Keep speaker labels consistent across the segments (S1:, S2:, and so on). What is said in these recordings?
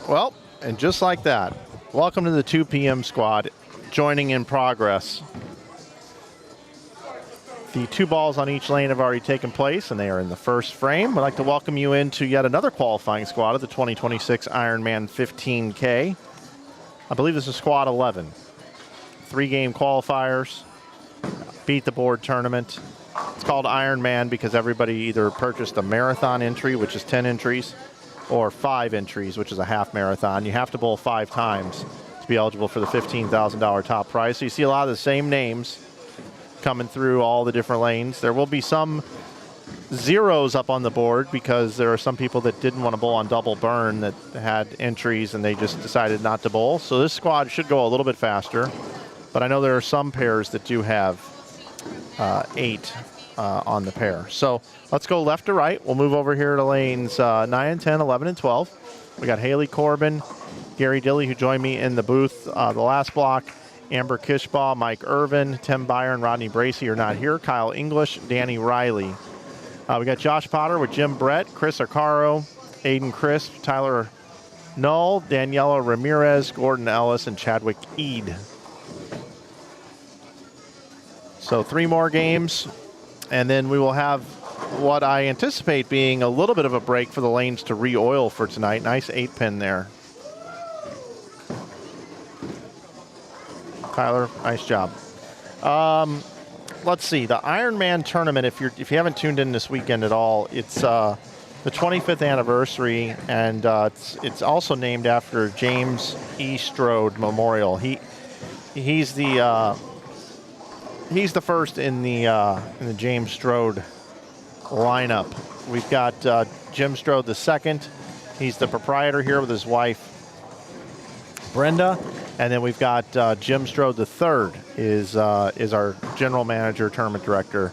S1: Well, and just like that, welcome to the 2 p.m. squad, joining in progress. The 2 balls on each lane have already taken place, and they are in the first frame. We'd like to welcome you into yet another qualifying squad of the 2026 Ironman 15K. I believe this is squad 11. 3-game qualifiers, beat the board tournament. It's called Ironman because everybody either purchased a marathon entry, which is 10 entries, or 5 entries, which is a half marathon. You have to bowl 5 times to be eligible for the $15,000 top prize. So you see a lot of the same names coming through all the different lanes. There will be some zeros up on the board because there are some people that didn't want to bowl on double burn that had entries and they just decided not to bowl. So this squad should go a little bit faster, but I know there are some pairs that do have 8 on the pair. So let's go left to right. We'll move over here to lanes 9 and 10, 11 and 12. We got Haley Corbin, Gary Dilly, who joined me in the booth the last block. Amber Kishbaugh, Mike Irvin, Tim Byron, Rodney Bracey are not here. Kyle English, Danny Riley. We got Josh Potter with Jim Brett, Chris Arcaro, Aiden Crisp, Tyler Null, Daniela Ramirez, Gordon Ellis, and Chadwick Eade. So 3 more games, and then we will have what I anticipate being a little bit of a break for the lanes to re-oil for tonight. Nice 8-pin there. Tyler, nice job. Let's see, the Ironman tournament, if you haven't tuned in this weekend at all, it's the 25th anniversary, and it's also named after James E. Strode Memorial. He's the first in the James Strode lineup. We've got Jim Strode II. He's the proprietor here with his wife Brenda. And then we've got Jim Strode III is our general manager, tournament director.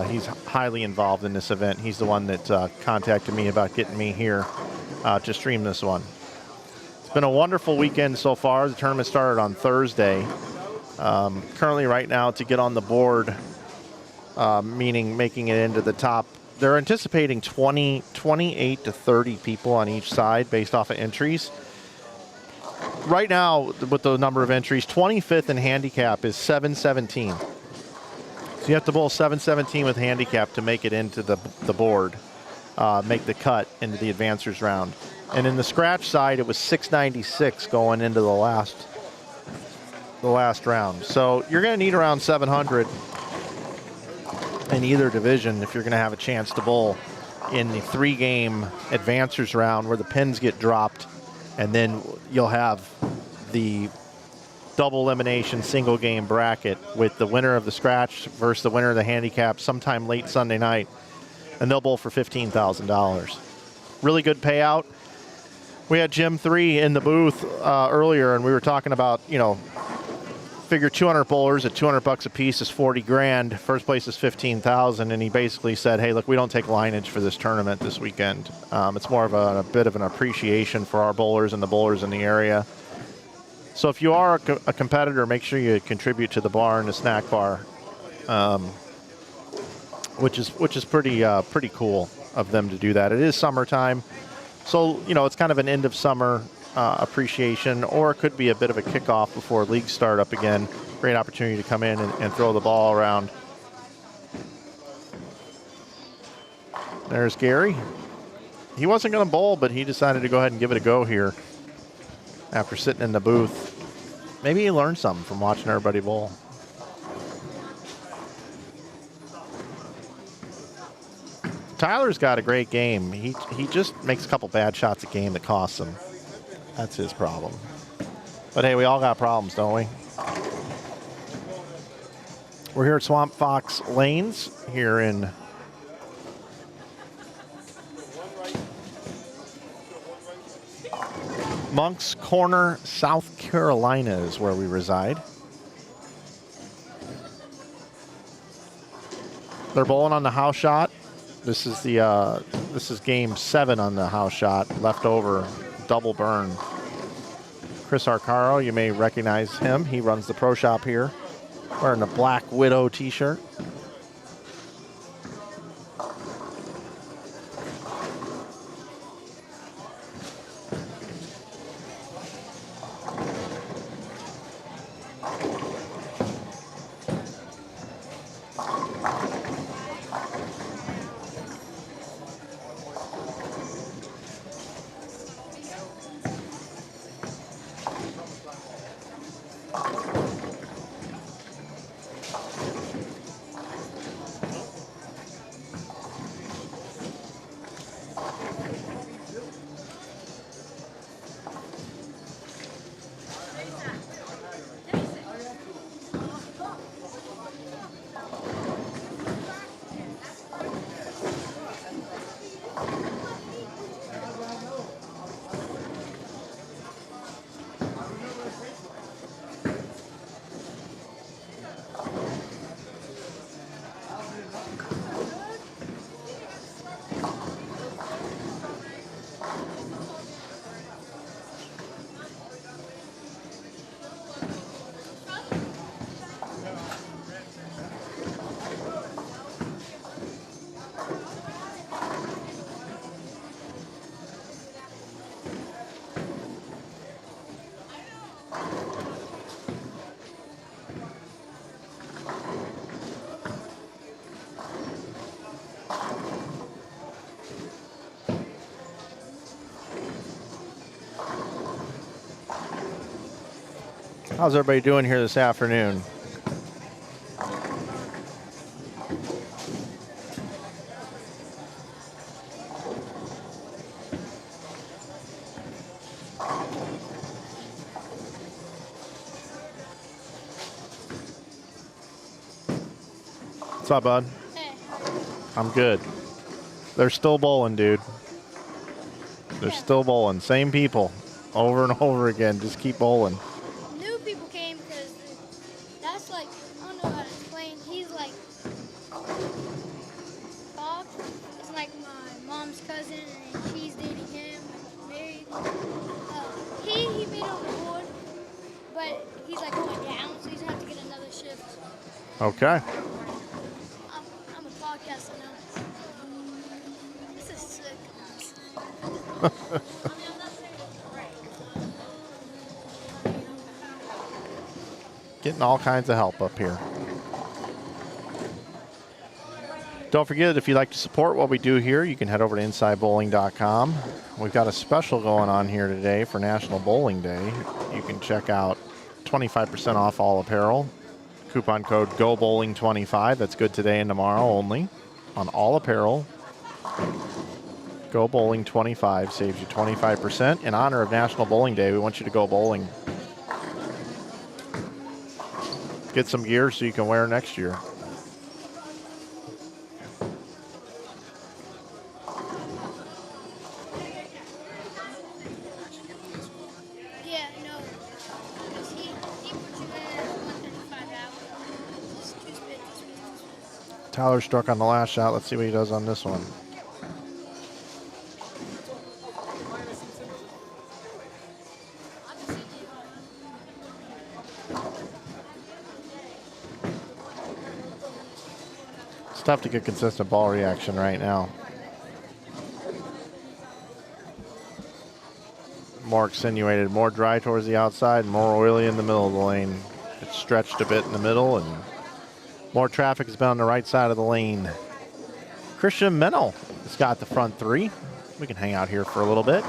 S1: He's highly involved in this event. He's the one that contacted me about getting me here to stream this one. It's been a wonderful weekend so far. The tournament started on Thursday. Currently right now to get on the board, meaning making it into the top, they're anticipating 28 to 30 people on each side based off of entries. Right now, with the number of entries, 25th in handicap is 717. So you have to bowl 717 with handicap to make it into the board, make the cut into the advancers round. And in the scratch side, it was 696 going into the last round. So you're going to need around 700 in either division if you're going to have a chance to bowl in the 3-game advancers round where the pins get dropped. And then you'll have the double elimination single game bracket with the winner of the scratch versus the winner of the handicap sometime late Sunday night. And they'll bowl for $15,000. Really good payout. We had Jim 3 in the booth earlier, and we were talking about, figure 200 bowlers at $200 a piece is 40 grand. First place is 15,000, and he basically said, "Hey, look, we don't take lineage for this tournament this weekend. It's more of a bit of an appreciation for our bowlers and the bowlers in the area." So if you are a competitor, make sure you contribute to the bar and the snack bar, which is pretty cool of them to do that. It is summertime, so it's kind of an end of summer appreciation, or it could be a bit of a kickoff before leagues start up again. Great opportunity to come in and throw the ball around. There's Gary. He wasn't going to bowl, but he decided to go ahead and give it a go here after sitting in the booth. Maybe he learned something from watching everybody bowl. Tyler's got a great game. He just makes a couple bad shots a game that costs him. That's his problem. But hey, we all got problems, don't we? We're here at Swamp Fox Lanes here in Moncks Corner, South Carolina is where we reside. They're bowling on the house shot. This is game 7 on the house shot, left over. Double burn. Chris Arcaro, you may recognize him. He runs the pro shop here, wearing a Black Widow t-shirt. How's everybody doing here this afternoon? What's up, bud?
S2: Hey.
S1: I'm good. They're still bowling, dude. They're still bowling. Same people over and over again. Just keep bowling.
S2: New people came because that's like, I don't know how to explain. He's like, Fox is like my mom's cousin, and she's dating him, like married. He made it on the board, but he's like going down, so he's gonna have to get another shift.
S1: Okay.
S2: I'm a podcaster now. This is sick.
S1: Getting all kinds of help up here. Don't forget, if you'd like to support what we do here, you can head over to InsideBowling.com. We've got a special going on here today for National Bowling Day. You can check out 25% off all apparel. Coupon code GOBOWLING25. That's good today and tomorrow only on all apparel. Go Bowling 25 saves you 25%. In honor of National Bowling Day, we want you to go bowling. Get some gear so you can wear next year.
S2: Yeah, no. Because he puts you in at 135 hours. Just two spits.
S1: Tyler struck on the last shot. Let's see what he does on this one. It's tough to get consistent ball reaction right now. More accentuated, more dry towards the outside, more oily in the middle of the lane. It's stretched a bit in the middle, and more traffic has been on the right side of the lane. Christian Mennel has got the front three. We can hang out here for a little bit.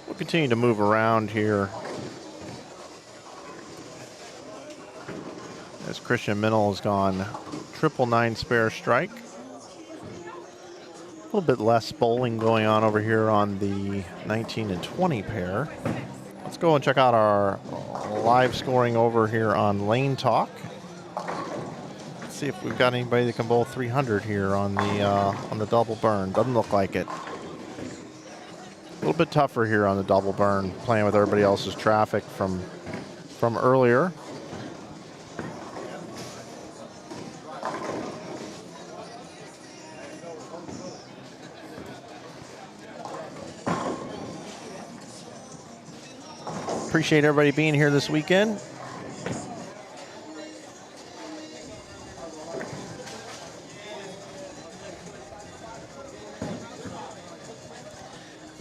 S1: We'll continue to move around here as Christian Minnell has gone 999 spare strike. A little bit less bowling going on over here on the 19 and 20 pair. Let's go and check out our live scoring over here on Lane Talk. Let's see if we've got anybody that can bowl 300 here on the double burn. Doesn't look like it. A little bit tougher here on the double burn, playing with everybody else's traffic from earlier. Appreciate everybody being here this weekend.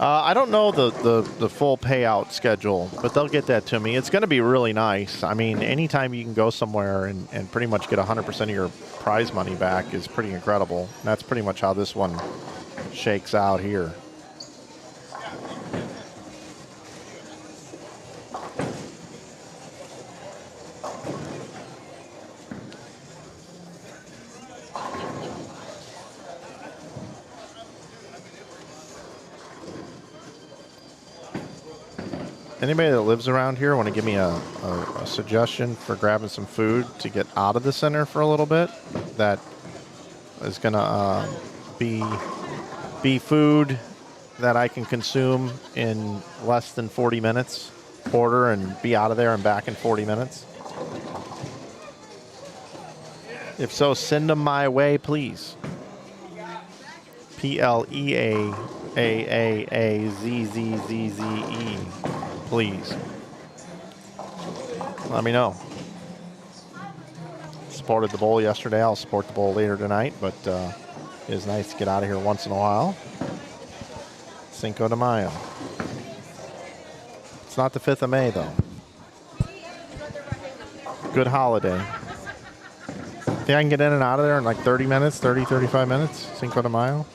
S1: I don't know the full payout schedule, but they'll get that to me. It's going to be really nice. I mean, anytime you can go somewhere and pretty much get 100% of your prize money back is pretty incredible. And that's pretty much how this one shakes out here. Anybody that lives around here want to give me a suggestion for grabbing some food to get out of the center for a little bit that is going to be food that I can consume in less than 40 minutes, order and be out of there and back in 40 minutes? If so, send them my way, please. PLEAAAAZZZZE. Please. Let me know. Supported the bowl yesterday. I'll support the bowl later tonight, but it is nice to get out of here once in a while. Cinco de Mayo. It's not the 5th of May, though. Good holiday. Think I can get in and out of there in like 30 minutes, 30, 35 minutes? Cinco de Mayo?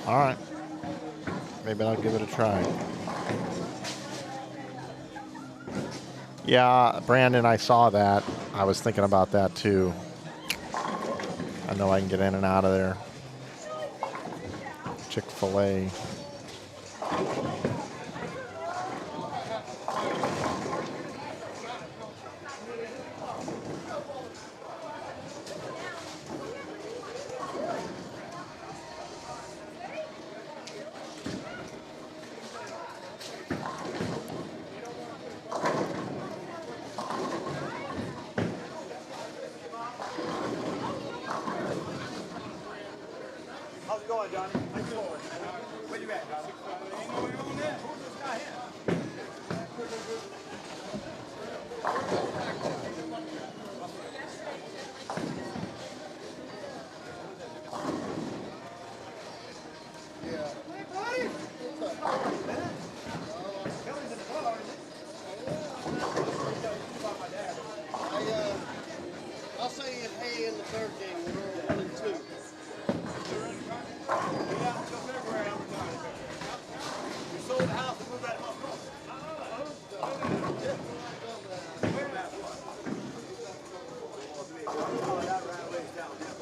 S1: All right. Maybe I'll give it a try. Yeah, Brandon, I saw that. I was thinking about that too. I know I can get in and out of there. Chick-fil-A.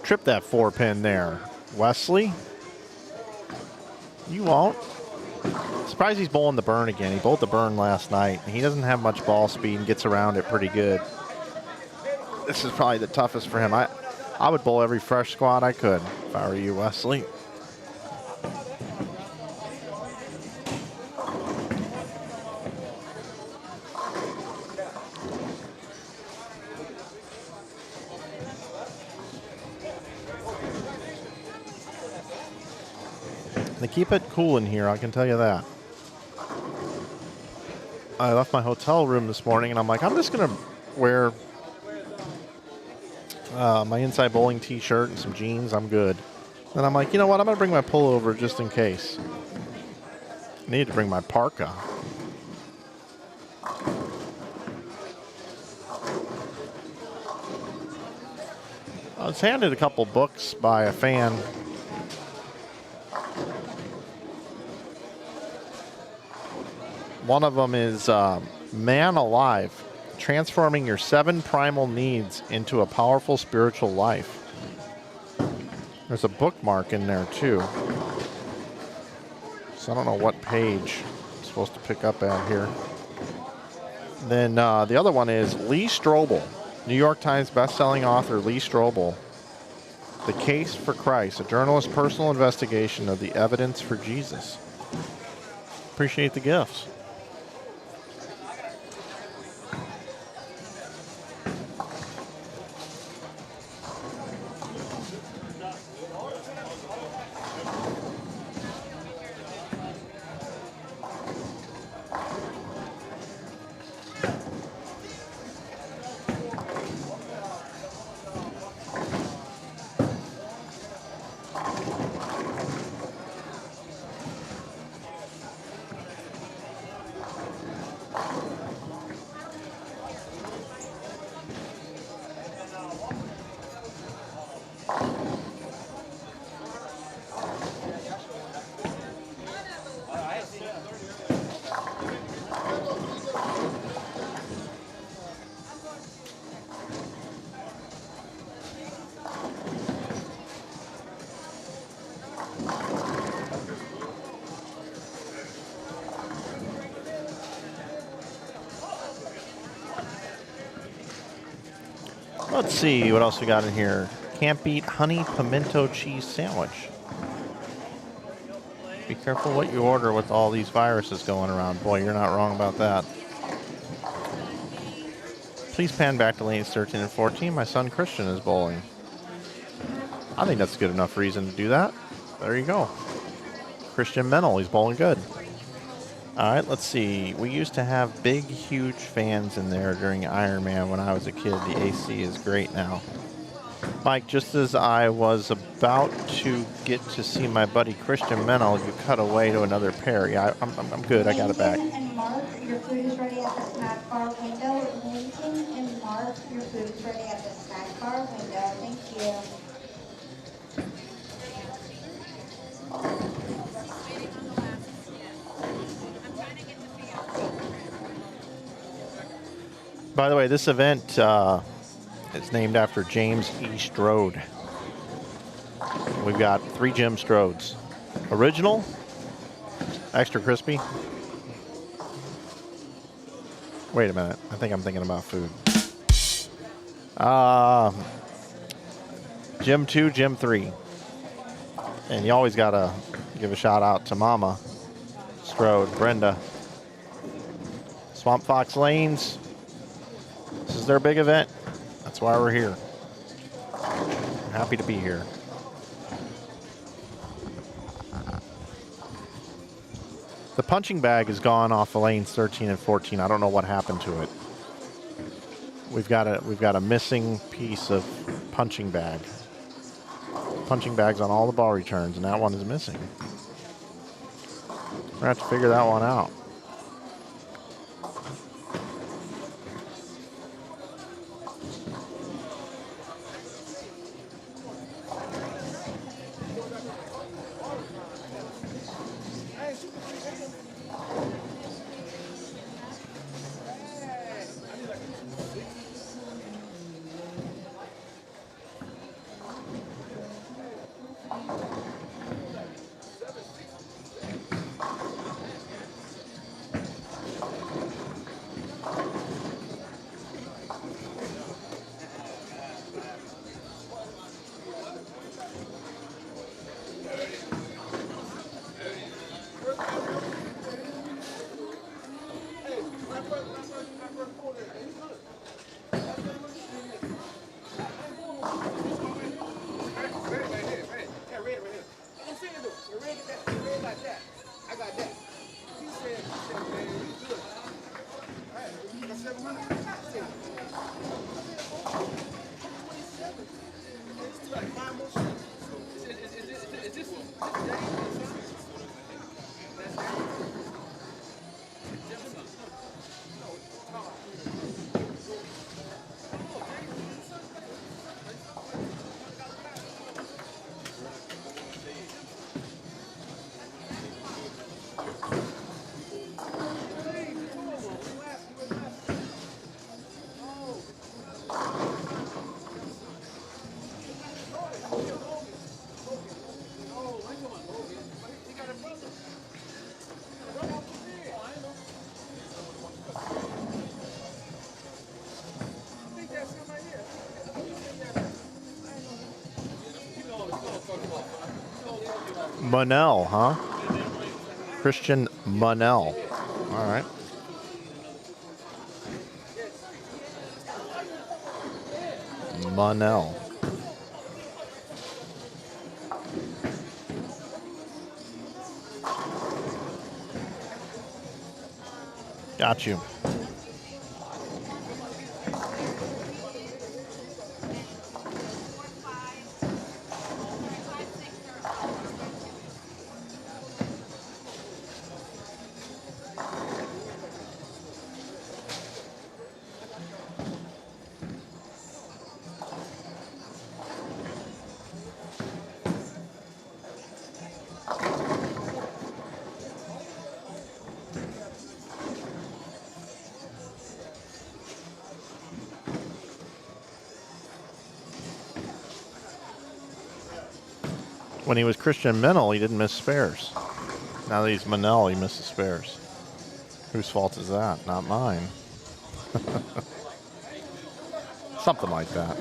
S1: Trip that 4-pin there. Wesley? You won't. Surprised he's bowling the burn again. He bowled the burn last night. He doesn't have much ball speed and gets around it pretty good. This is probably the toughest for him. I would bowl every fresh squad I could if I were you, Wesley. They keep it cool in here, I can tell you that. I left my hotel room this morning, and I'm like, I'm just going to wear my Inside Bowling t-shirt and some jeans. I'm good. Then I'm like, you know what? I'm going to bring my pullover just in case. I need to bring my parka. I was handed a couple books by a fan. One of them is Man Alive, Transforming Your 7 Primal Needs into a Powerful Spiritual Life. There's a bookmark in there too. So I don't know what page I'm supposed to pick up at here. Then the other one is Lee Strobel, New York Times bestselling author Lee Strobel. The Case for Christ, a journalist's personal investigation of the evidence for Jesus. Appreciate the gifts. Let's see what else we got in here. Can't beat honey pimento cheese sandwich. Be careful what you order with all these viruses going around. Boy, you're not wrong about that. Please pan back to lanes 13 and 14. My son Christian is bowling. I think that's good enough reason to do that. There you go. Christian Mennel, he's bowling good. All right, let's see. We used to have big, huge fans in there during Ironman when I was a kid. The AC is great now. Mike, just as I was about to get to see my buddy Christian Mennel, you cut away to another pair. Yeah, I'm good. I got it back.
S3: And Mark, your food is ready at the snack bar window. Lincoln and Mark, your food is ready at the snack bar window. Thank you.
S1: By the way, this event is named after James E. Strode. We've got 3 Jim Strodes. Original, extra crispy. Wait a minute. I think I'm thinking about food. Jim 2, Jim 3. And you always got to give a shout out to Mama Strode, Brenda. Swamp Fox Lanes. This is their big event. That's why we're here. I'm happy to be here. The punching bag is gone off of lanes 13 and 14. I don't know what happened to it. We've got a missing piece of punching bag. Punching bags on all the ball returns, and that one is missing. We're gonna have to figure that one out. Monell, huh? Christian Monell. All right. Monell. Got you. When he was Christian Mennel, he didn't miss spares. Now that he's Monell, he misses spares. Whose fault is that? Not mine. Something like that.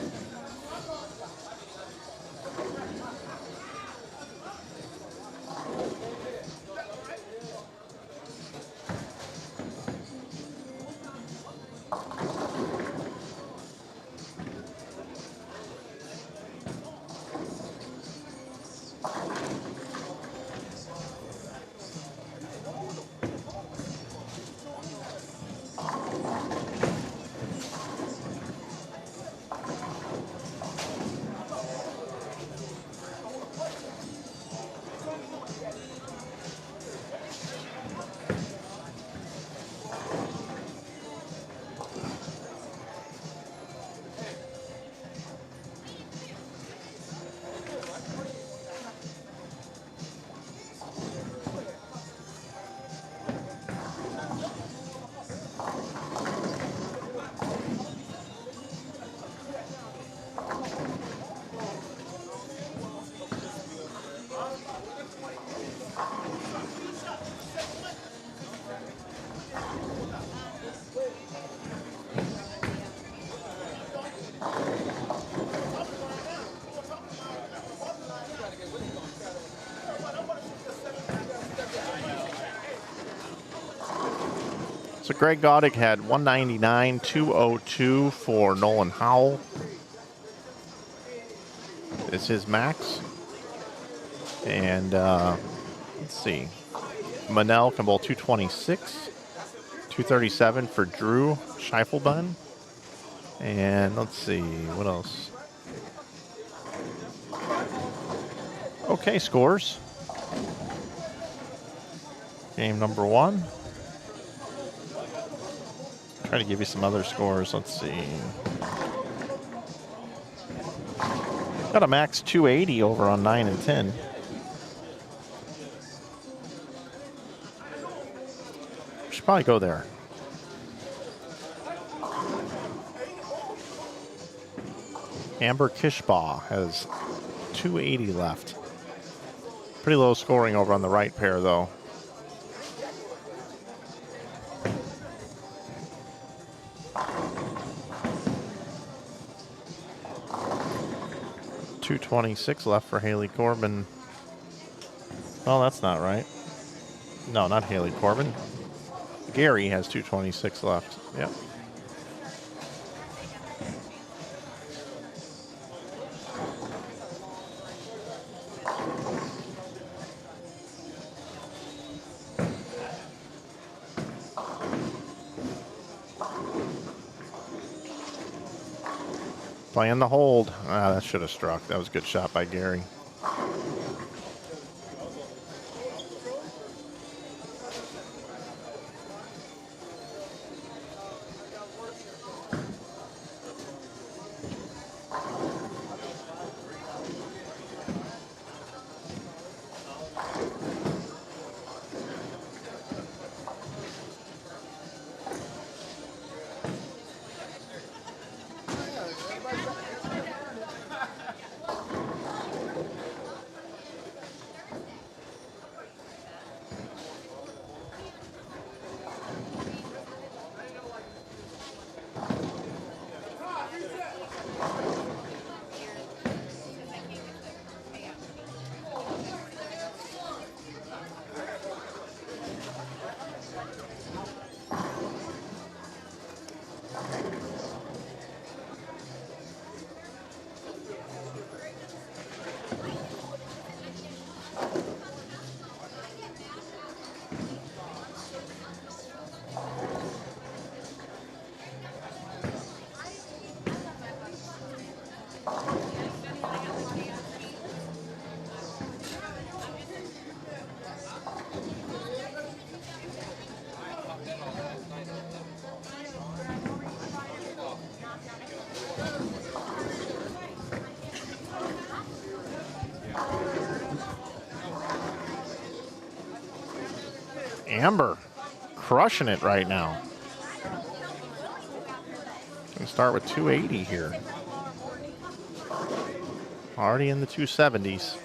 S1: So Greg Goddick had 199, 202 for Nolan Howell. It's his max. And let's see. Monell can bowl 226, 237 for Drew Scheifelbein. And let's see, what else? Okay, scores. Game number one. Try to give you some other scores. Let's see. Got a max 280 over on 9 and 10. Should probably go there. Amber Kishbaugh has 280 left. Pretty low scoring over on the right pair, though. .226 left for Haley Corbin. Oh, that's not right. No, not Haley Corbin. Gary has 226 left. Yep. Playing the hold. Ah, that should have struck. That was a good shot by Gary. Amber crushing it right now. Gonna start with 280 here. Already in the 270s.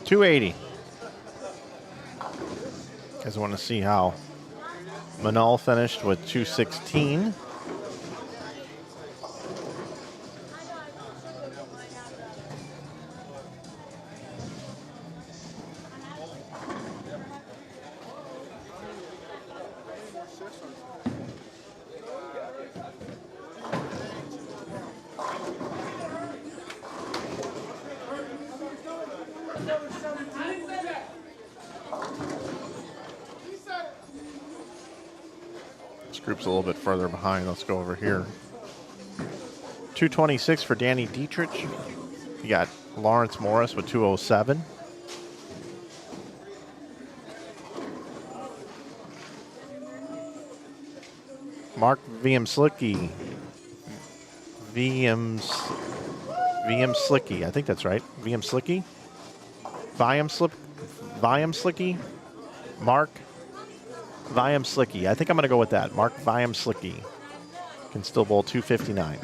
S1: $280. Guys want to see how Manal finished with 216. This group's a little bit further behind. Let's go over here. 226 for Danny Dietrich. You got Lawrence Morris with 207. Mark Viamslicki. Viamslicki. I think that's right. Viamslicki. Viamslicki. Mark Viamslicki. I think I'm going to go with that. Mark Viamslicki can still bowl 259.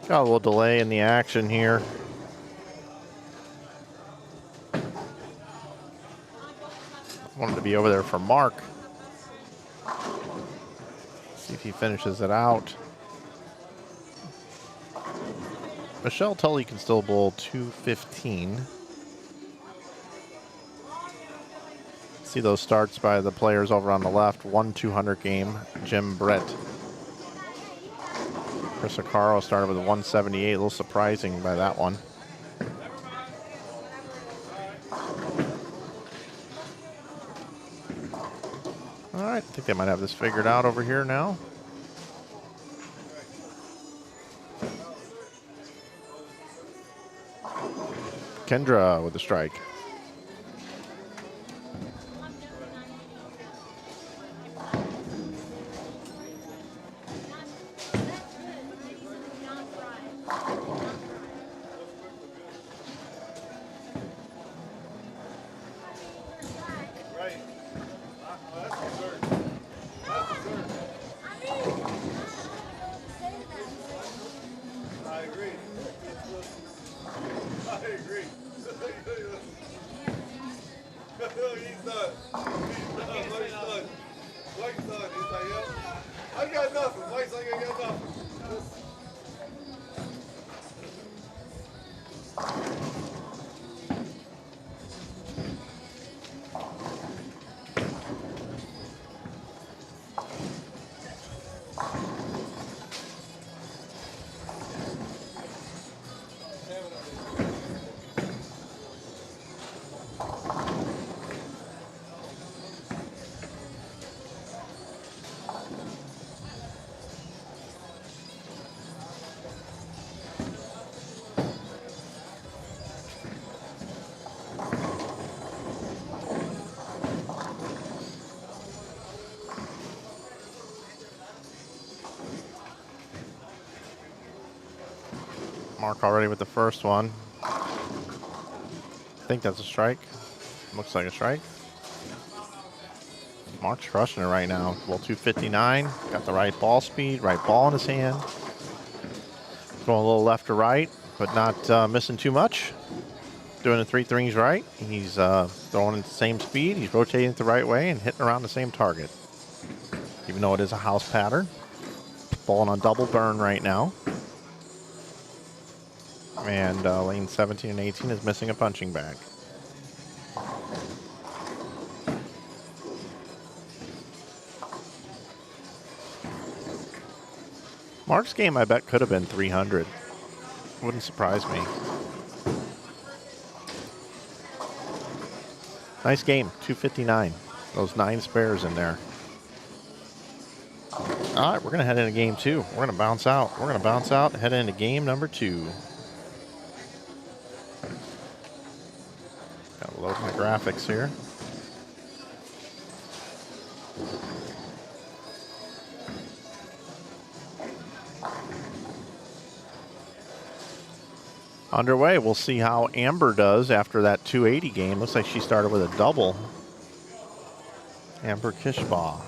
S1: Got a little delay in the action here. Wanted to be over there for Mark. See if he finishes it out. Michelle Tully can still bowl 215. See those starts by the players over on the left. 1-200 game, Jim Brett. Chris Acaro started with a 178, a little surprising by that one. All right, I think they might have this figured out over here now. Kendra with the strike. Mark already with the first one. I think that's a strike. Looks like a strike. Mark's crushing it right now. Well, 259. Got the right ball speed, right ball in his hand. Going a little left to right, but not missing too much. Doing the 3 things right. He's throwing at the same speed. He's rotating it the right way and hitting around the same target. Even though it is a house pattern. Bowling on double burn right now. And lane 17 and 18 is missing a punching bag. Mark's game, I bet, could have been 300. Wouldn't surprise me. Nice game, 259. Those 9 spares in there. All right, we're going to head into game 2. We're going to bounce out. We're going to bounce out and head into game number 2. Got to load my graphics here. Underway. We'll see how Amber does after that 280 game. Looks like she started with a double. Amber Kishbaugh.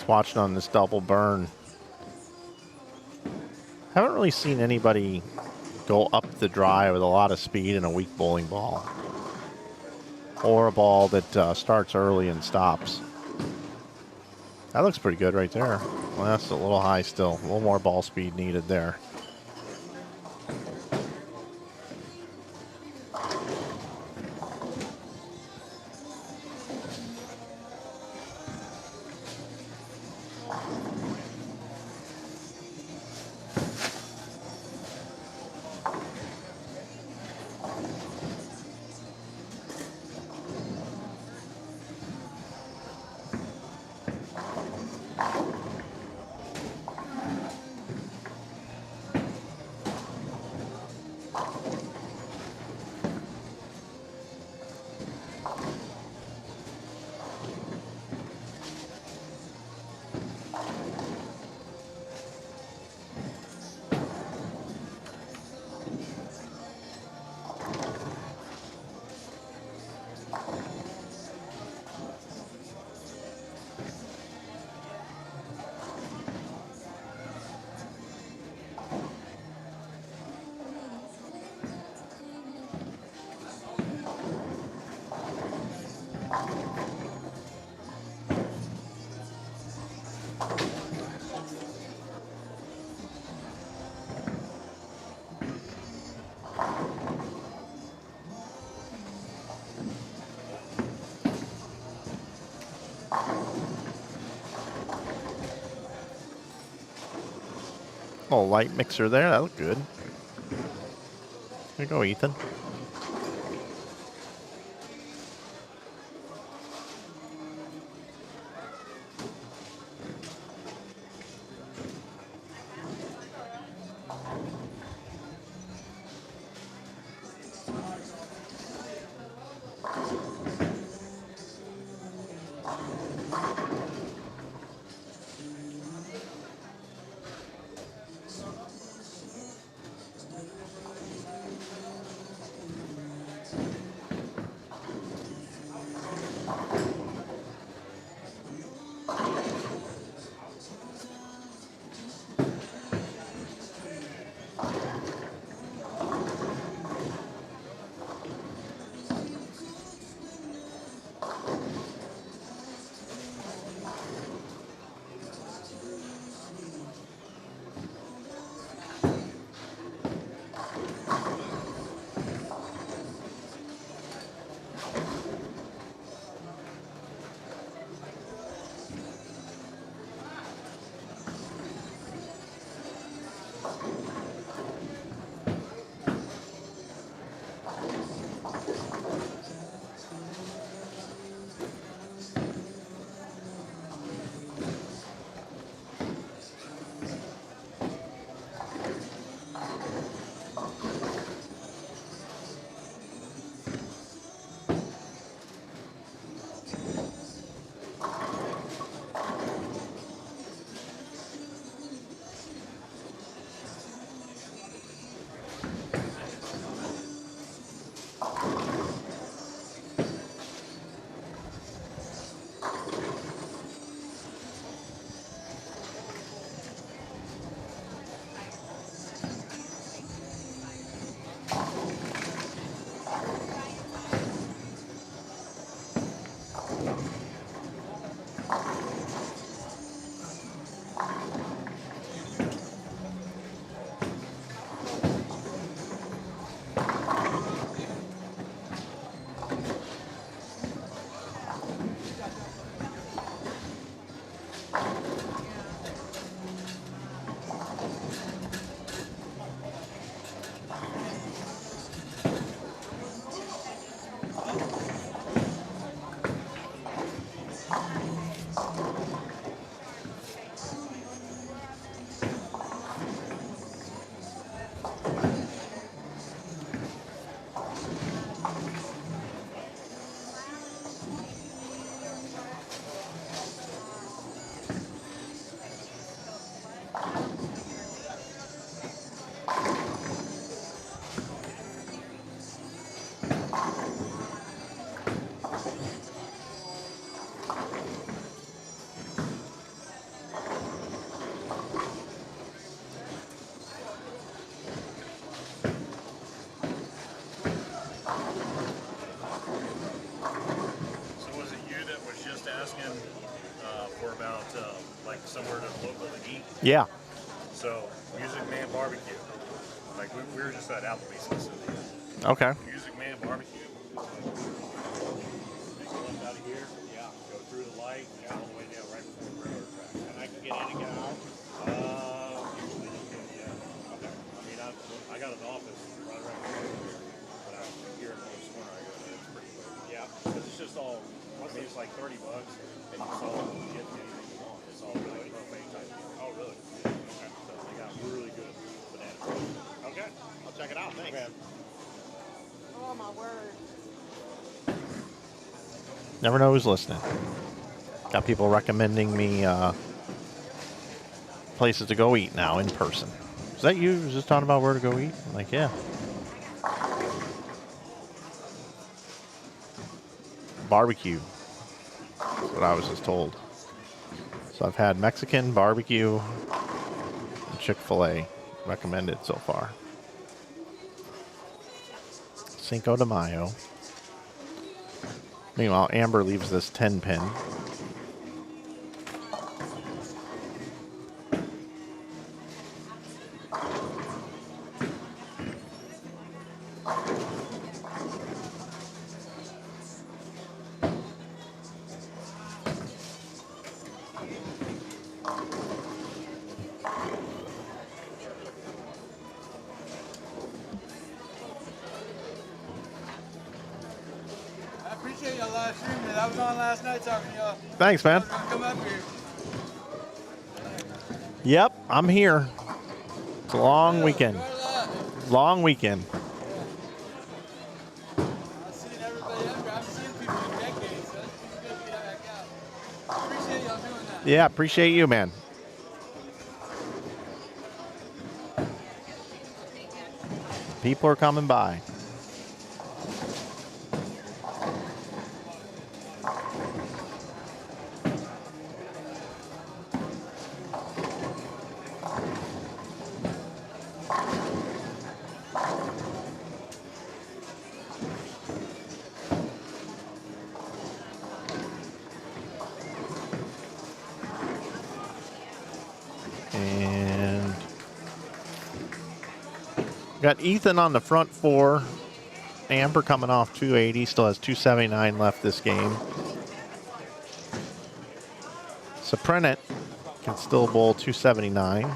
S1: Watching on this double burn. Haven't really seen anybody go up the dry with a lot of speed in a weak bowling ball. Or a ball that starts early and stops. That looks pretty good right there. Well, that's a little high still. A little more ball speed needed there. Little light mixer there. That looked good. There you go, Ethan. Yeah.
S4: So, Music Man Barbecue. Like, we were just at Applebee's yesterday.
S1: Okay.
S4: Music Man Barbecue. Take a left out of here. Yeah. Go through the light. Yeah. All the way down right before the railroad track.
S1: And I can get in and get out.
S4: Usually you can, yeah. Okay. I mean, I got an office right around here. But out here in Moncks corner, I go there. It's pretty quick. Yeah. Because it's just all, I mean, it's like $30 and it's all, you get anything you want. It's all like buffet type. Oh, really? Okay. So they got really good banana bread.
S1: Okay. I'll check it out. Thanks.
S4: Okay.
S5: Oh my word.
S1: Never know who's listening. Got people recommending me places to go eat now in person. Is that you? Was just talking about where to go eat? I'm like, yeah. Barbecue. That's what I was just told. So I've had Mexican, barbecue, and Chick-fil-A recommended so far. Cinco de Mayo. Meanwhile, Amber leaves this 10 pin.
S6: I appreciate y'all live streaming it. I was on last night talking to y'all.
S1: Thanks, man.
S6: I was gonna come up here.
S1: Yep, I'm here. It's a long weekend.
S6: Enjoy that.
S1: Long weekend.
S6: I've seen everybody up here. I've seen people in decades, so it's good to be back out. I appreciate y'all doing that.
S1: Yeah, appreciate you, man. People are coming by. And got Ethan on the front four. Amber coming off 280, still has 279 left this game. Soprenit can still bowl 279.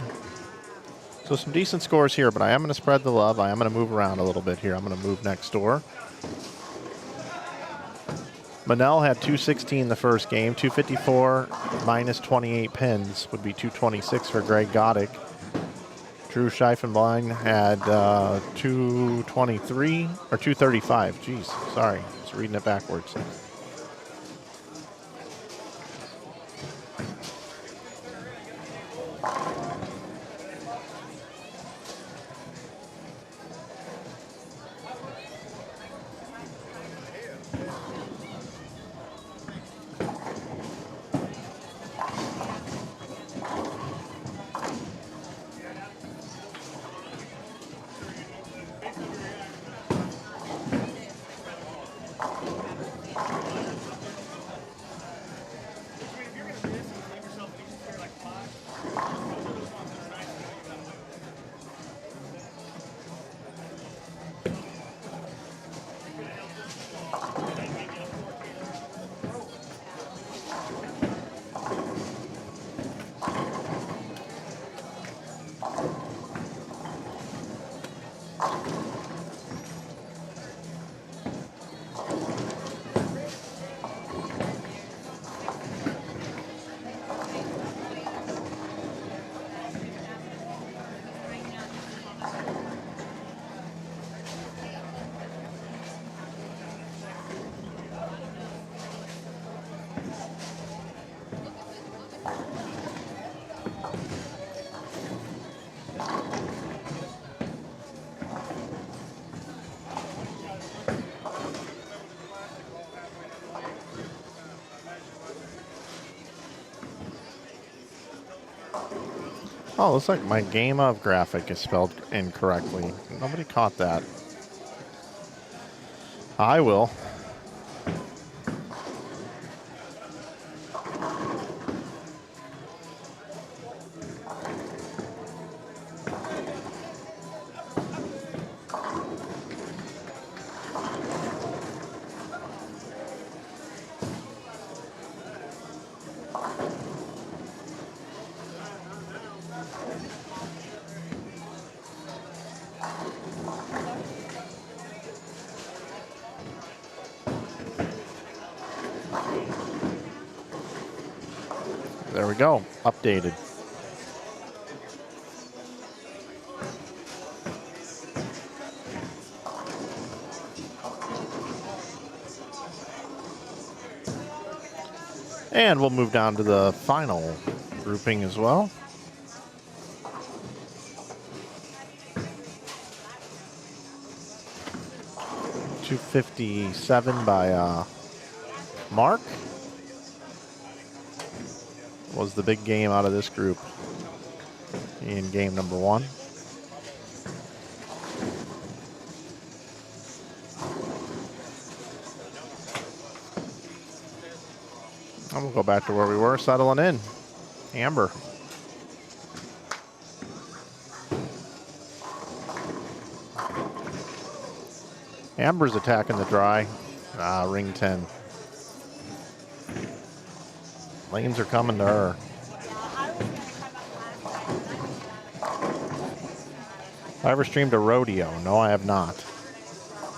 S1: So some decent scores here, but I am going to spread the love. I am going to move around a little bit here. I'm going to move next door. Manel had 216 the first game, 254 minus 28 pins would be 226 for Greg Goddick. Drew Scheifenbein had 223 or 235. Jeez, sorry, I was reading it backwards. Oh, looks like my game of graphic is spelled incorrectly. Nobody caught that. I will. we go. Updated. And we'll move down to the final grouping as well. $257 by Mark was the big game out of this group in game number 1. And we'll go back to where we were, settling in. Amber. Amber's attacking the dry. Ring 10. Lanes are coming to her. Have I ever streamed a rodeo? No, I have not.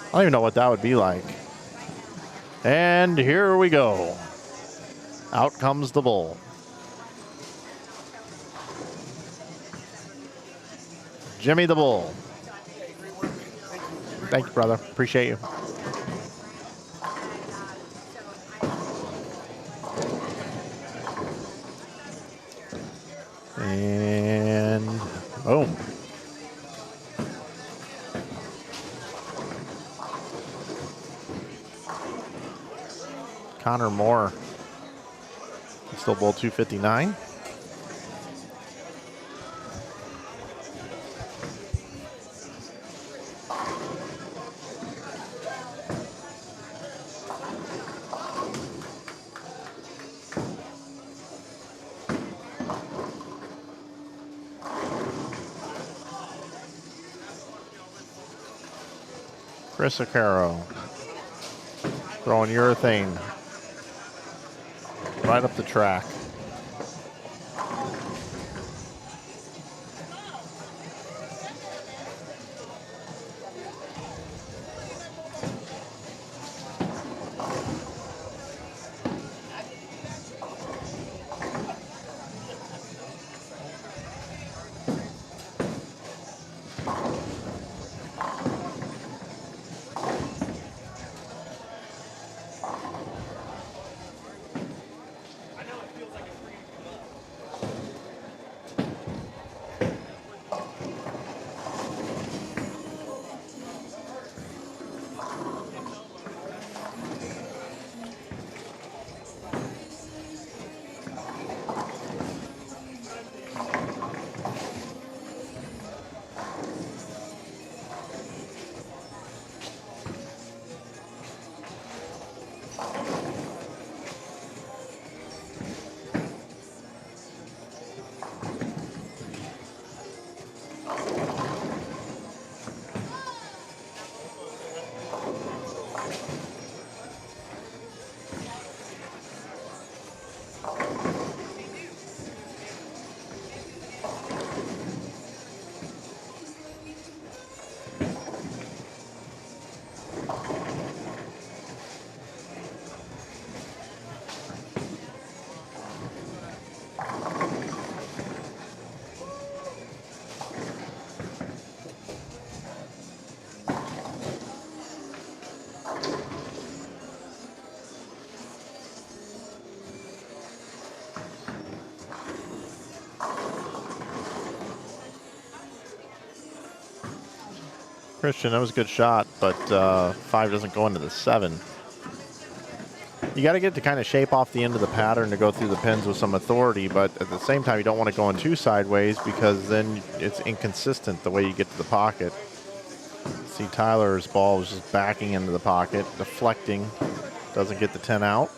S1: I don't even know what that would be like. And here we go. Out comes the bull. Jimmy the Bull. Thank you, brother. Appreciate you. And boom. Connor Moore. Still bull 259. Chris Acaro throwing urethane right up the track. Christian, that was a good shot, but 5 doesn't go into the 7. You got to get to kind of shape off the end of the pattern to go through the pins with some authority, but at the same time, you don't want to go in too sideways because then it's inconsistent the way you get to the pocket. See, Tyler's ball was just backing into the pocket, deflecting, doesn't get the 10 out.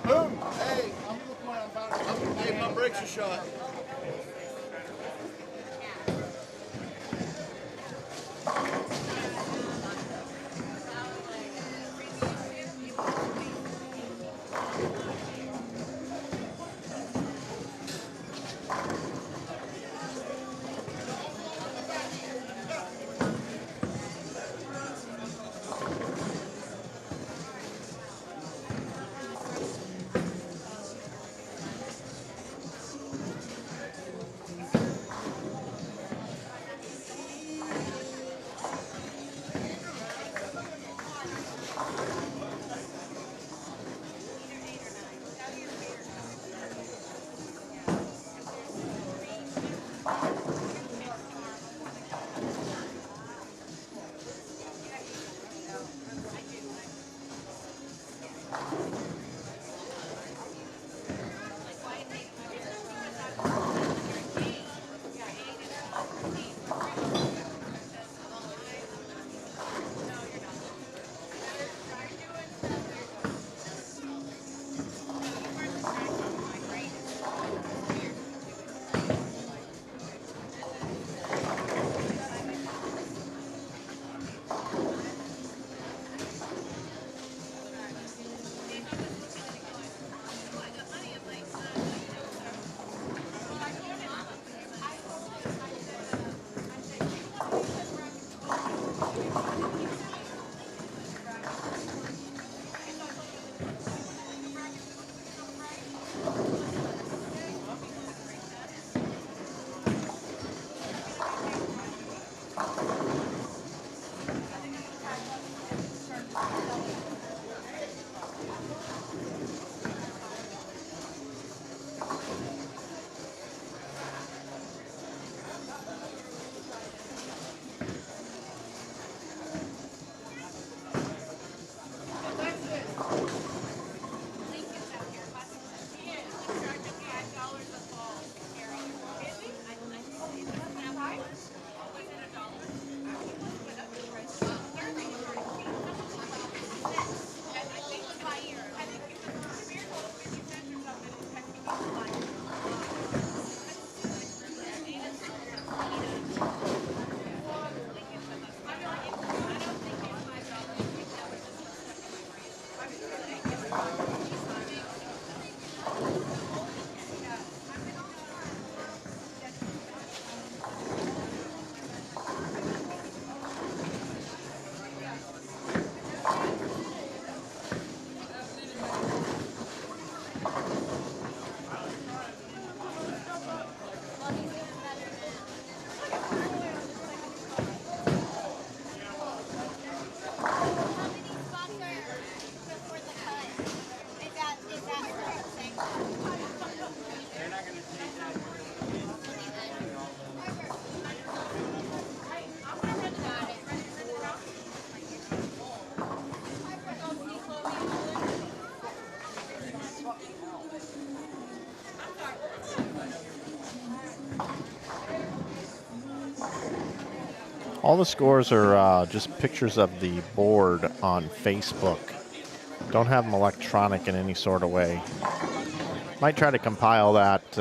S7: Boom! Hey, I'm looking like I'm about to. Hey, my brakes are shot.
S1: All the scores are just pictures of the board on Facebook. Don't have them electronic in any sort of way. Might try to compile that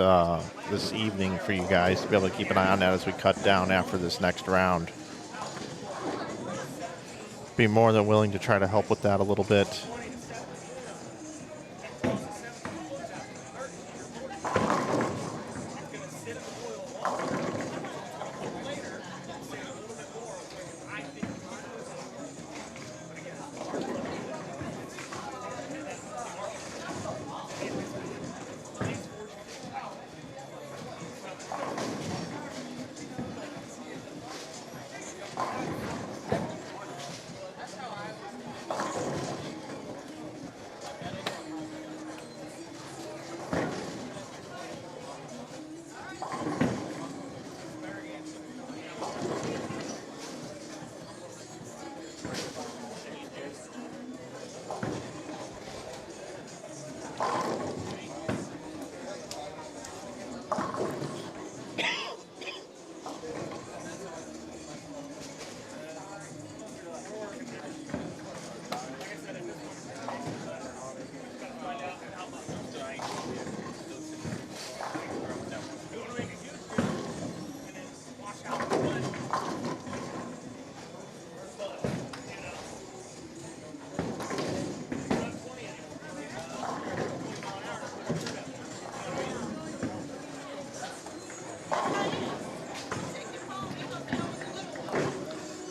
S1: this evening for you guys to be able to keep an eye on that as we cut down after this next round. Be more than willing to try to help with that a little bit.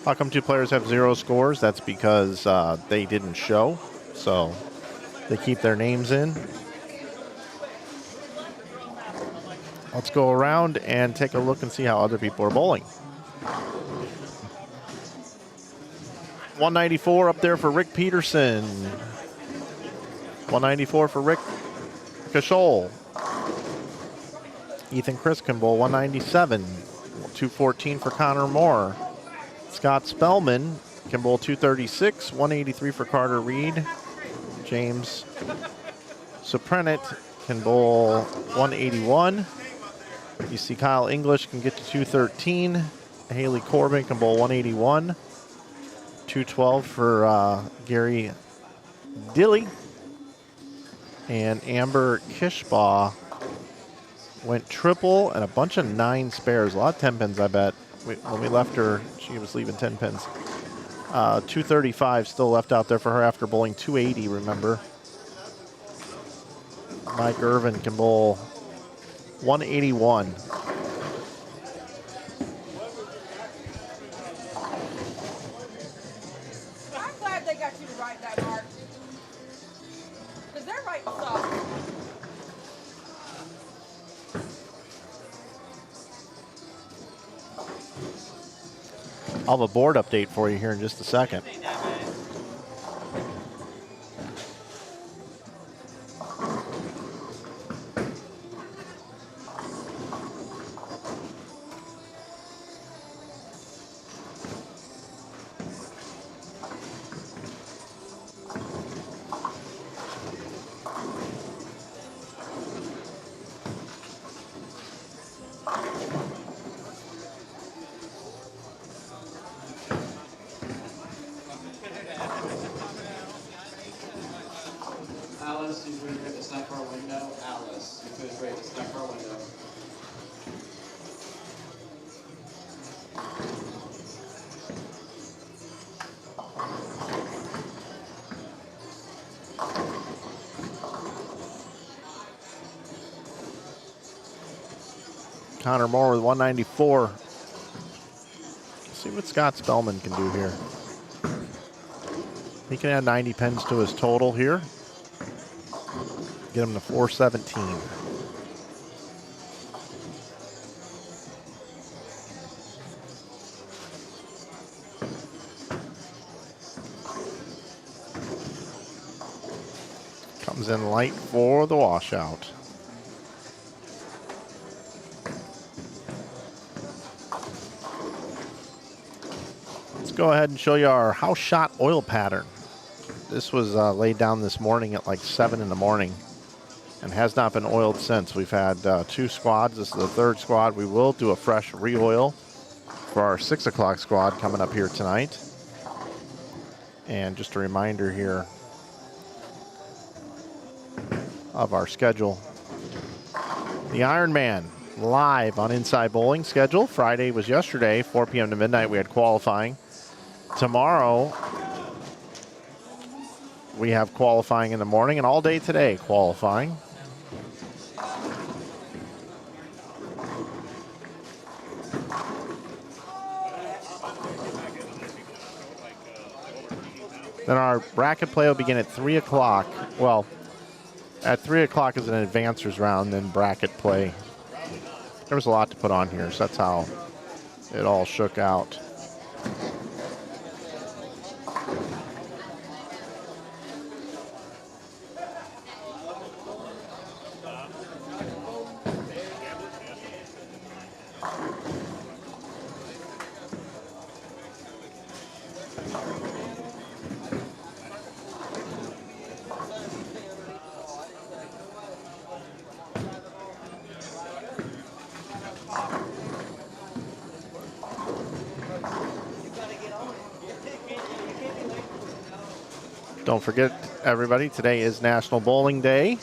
S1: How come two players have 0 scores? That's because they didn't show, so they keep their names in. Let's go around and take a look and see how other people are bowling. 194 up there for Rick Peterson. 194 for Rick Cashol. Ethan Chris can bowl 197. 214 for Connor Moore. Scott Spellman can bowl 236. 183 for Carter Reed. James Soprenet can bowl 181. You see Kyle English can get to 213. Haley Corbin can bowl 181. 212 for Gary Dilly. And Amber Kishbaugh went triple and a bunch of 9 spares. A lot of 10 pins, I bet. When we left her, she was leaving 10 pins. 235 still left out there for her after bowling 280, remember. Mike Irvin can bowl 181.
S5: I'm glad they got you to write that, Mark. Because they're writing stuff.
S1: I'll have a board update for you here in just a second.
S8: Alice, who's ready to hit the snack bar window? Alice, who's ready to snack bar window?
S1: Connor Moore with 194. Let's see what Scott Spellman can do here. He can add 90 pins to his total here. Get him to 417. Comes in light for the washout. Let's go ahead and show you our house shot oil pattern. This was laid down this morning at like 7 in the morning. and has not been oiled since. We've had 2 squads. This is the 3rd squad. We will do a fresh re-oil for our 6 o'clock squad coming up here tonight. And just a reminder here of our schedule. The Ironman live on Inside Bowling schedule. Friday was yesterday, 4 p.m. to midnight. We had qualifying. Tomorrow, we have qualifying in the morning, and all day today qualifying. Then our bracket play will begin at 3 o'clock. Well, at 3 o'clock is an advancers round, then bracket play. There was a lot to put on here, so that's how it all shook out. Don't forget, everybody, today is National Bowling Day.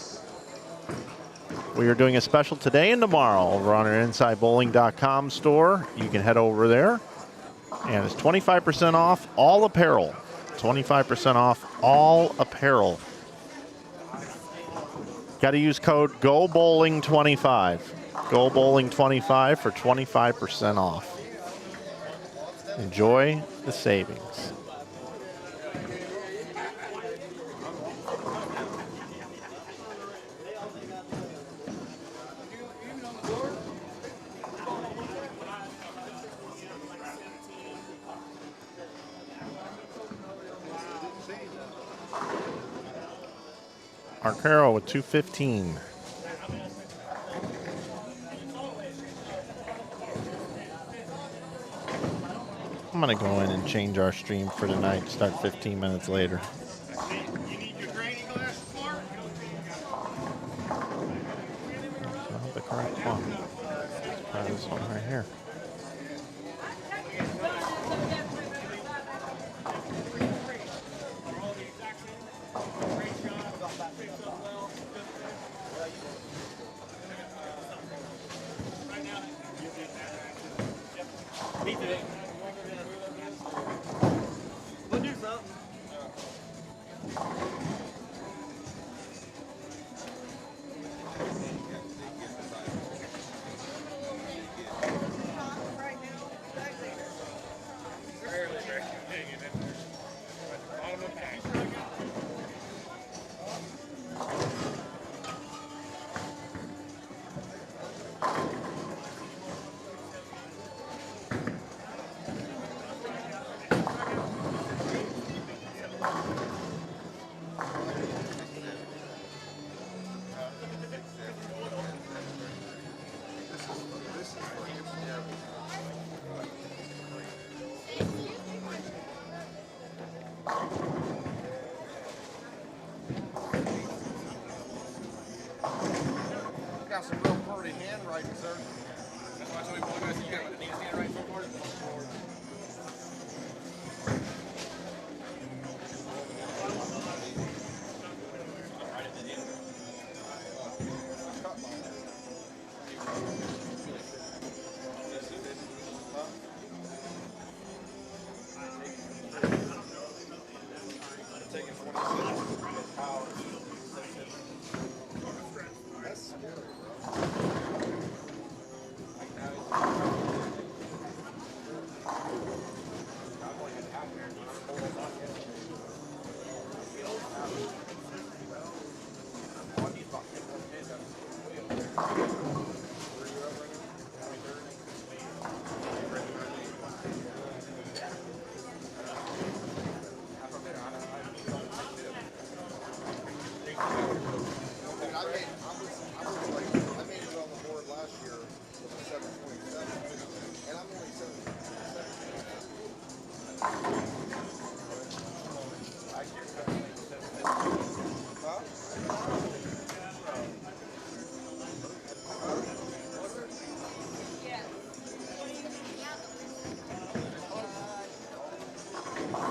S1: We are doing a special today and tomorrow over on our InsideBowling.com store. You can head over there, and it's 25% off all apparel. 25% off all apparel. Got to use code GOBOWLING25. GOBOWLING25 for 25% off. Enjoy the savings. Arcaro with 215. I'm going to go in and change our stream for tonight, start 15 minutes later.
S7: You need your granny glasses, Mark?
S1: Not the correct one. Let's try this one right here.
S7: Got some real pretty handwriting, sir.
S6: That's why I told you, boy, guys, you got the neatest handwriting so far.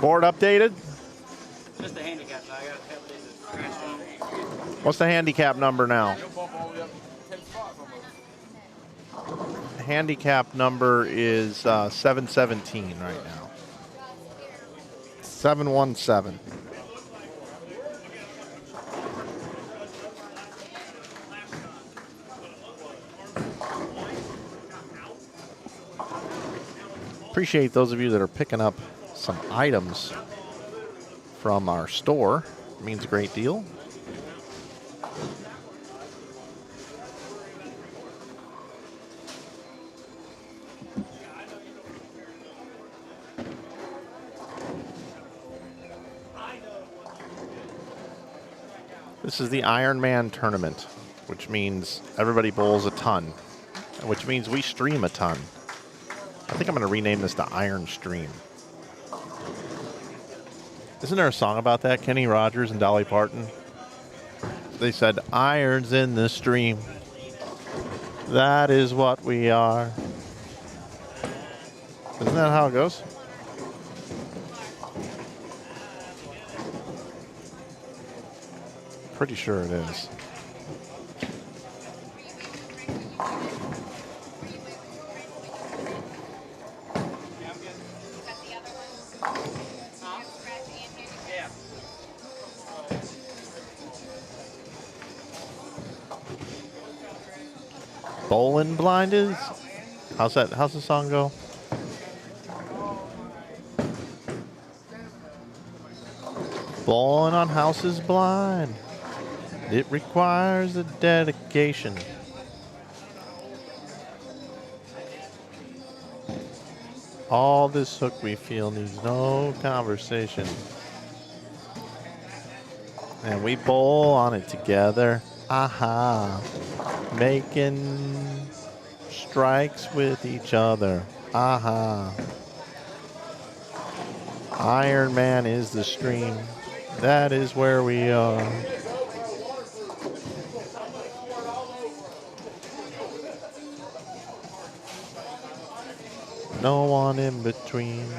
S1: Board updated?
S6: Just the handicap. I got a couple days of scratch.
S1: What's the handicap number now?
S6: You'll bump all the way up 10 spots almost.
S1: Handicap number is 717 right now. 717. Appreciate those of you that are picking up some items from our store. It means a great deal. This is the Iron Man tournament, which means everybody bowls a ton, which means we stream a ton. I think I'm going to rename this to Iron Stream. Isn't there a song about that? Kenny Rogers and Dolly Parton. They said, "Irons in the stream. That is what we are." Isn't that how it goes? Pretty sure it is. Bowling blinders? How's the song go? Bowling on house is blind. It requires a dedication. All this hook we feel needs no conversation. And we bowl on it together. Aha. Making strikes with each other. Aha. Iron Man is the stream. That is where we are. No one in between.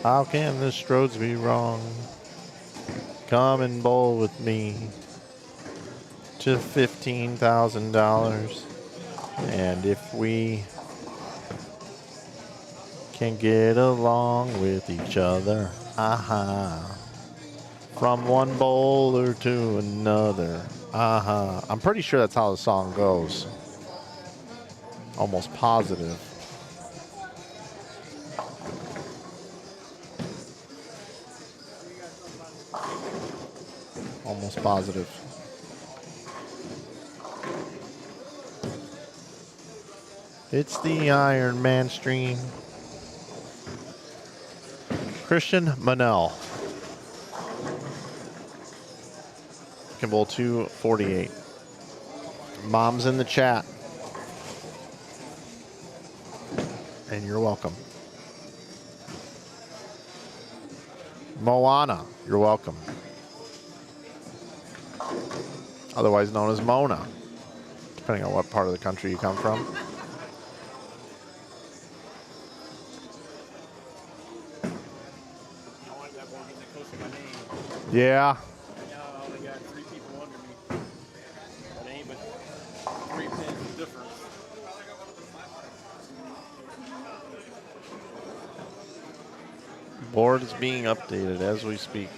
S1: How can the Strodes be wrong? Come and bowl with me to $15,000. And if we can get along with each other, aha. From one bowler to another, aha. I'm pretty sure that's how the song goes. Almost positive. Almost positive. It's the Iron Man stream. Christian Manel. Can bowl 248. Mom's in the chat. And you're welcome. Moana, you're welcome. Otherwise known as Mona, depending on what part of the country you come from.
S4: I like that one getting close to my name.
S1: Yeah.
S4: Now I only got 3 people under me. That ain't but 3 pins difference.
S1: Board is being updated as we speak.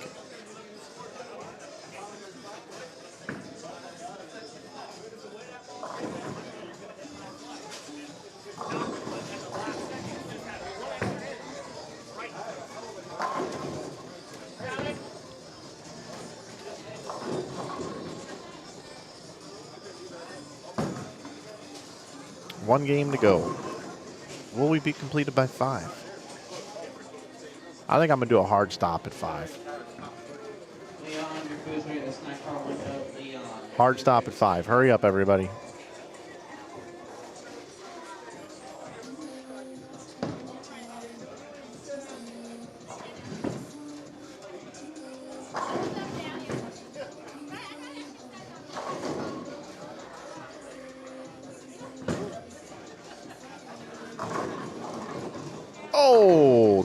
S1: One game to go. Will we be completed by 5? I think I'm going to do a hard stop at 5.
S8: Leon, your food's ready at the snack bar window. Leon.
S1: Hard stop at 5. Hurry up, everybody.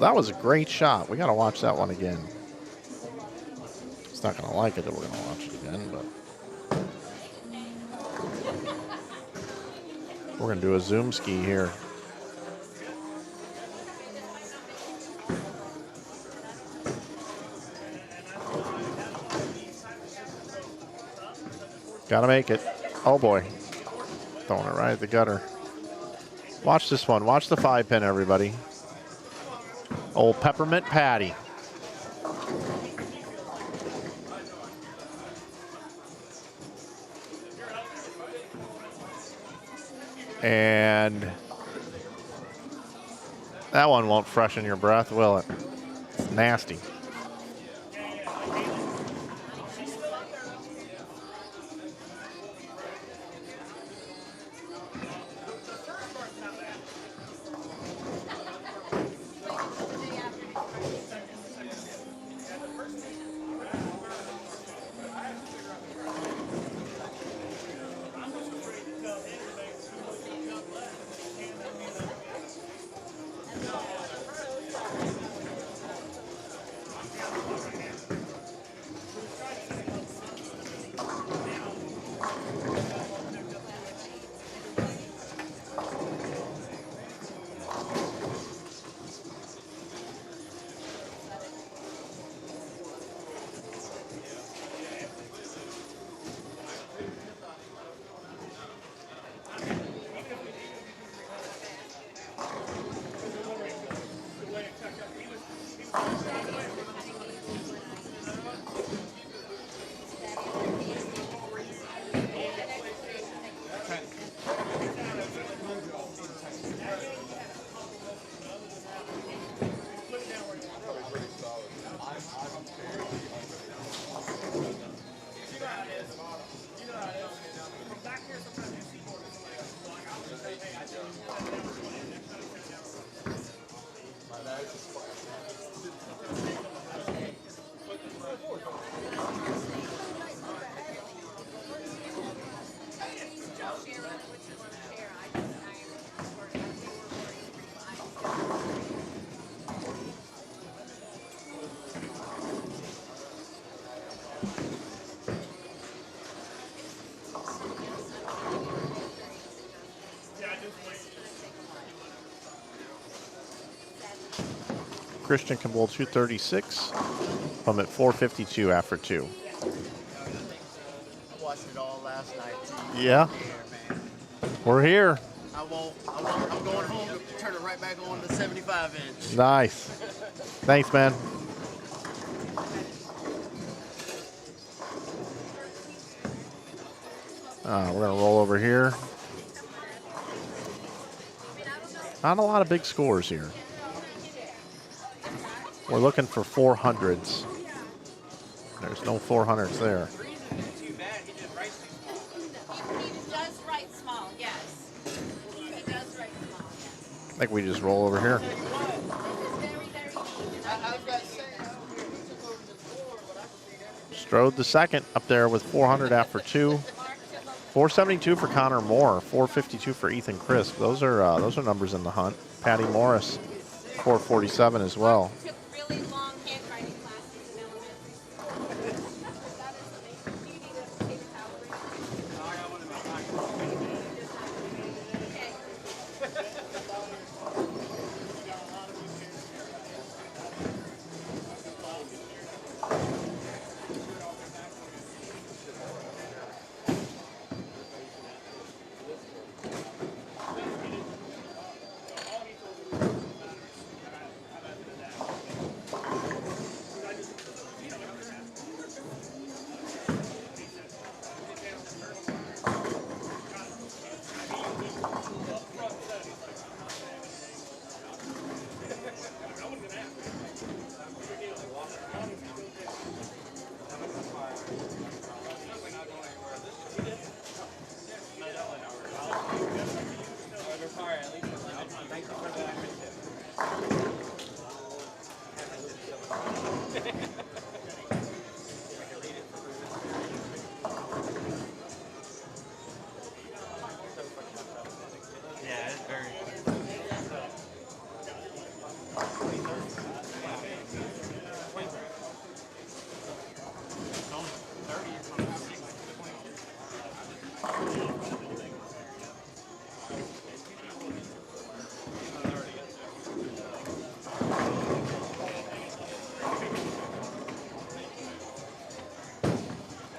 S1: that was a great shot. We got to watch that one again. It's not going to like it that we're going to watch it again, but we're going to do a zoom ski here. Got to make it. Oh, boy. Throwing it right at the gutter. Watch this one. Watch the 5-pin, everybody. Old Peppermint Patty. And that one won't freshen your breath, will it? It's nasty. Christian can bowl 236. I'm at 452 after 2.
S9: I watched it all last night.
S1: Yeah. We're here.
S9: I'm going home to turn it right back on to 75-inch.
S1: Nice. Thanks, man. We're going to roll over here. Not a lot of big scores here. We're looking for 400s. There's no 400s there.
S5: Too bad. He just writes He does write small, yes. He does write small, yes.
S1: I think we just roll over here.
S5: This is very, very easy.
S9: I've got Sam out here. He took over the floor, but I can beat everything.
S1: Strode the second up there with 400 after 2. 472 for Connor Moore, 452 for Ethan Crisp. Those are numbers in the hunt. Patty Morris, 447 as well.
S5: Took really long handwriting classes in elementary school. That is amazing. Do you need to take a towel break? Okay.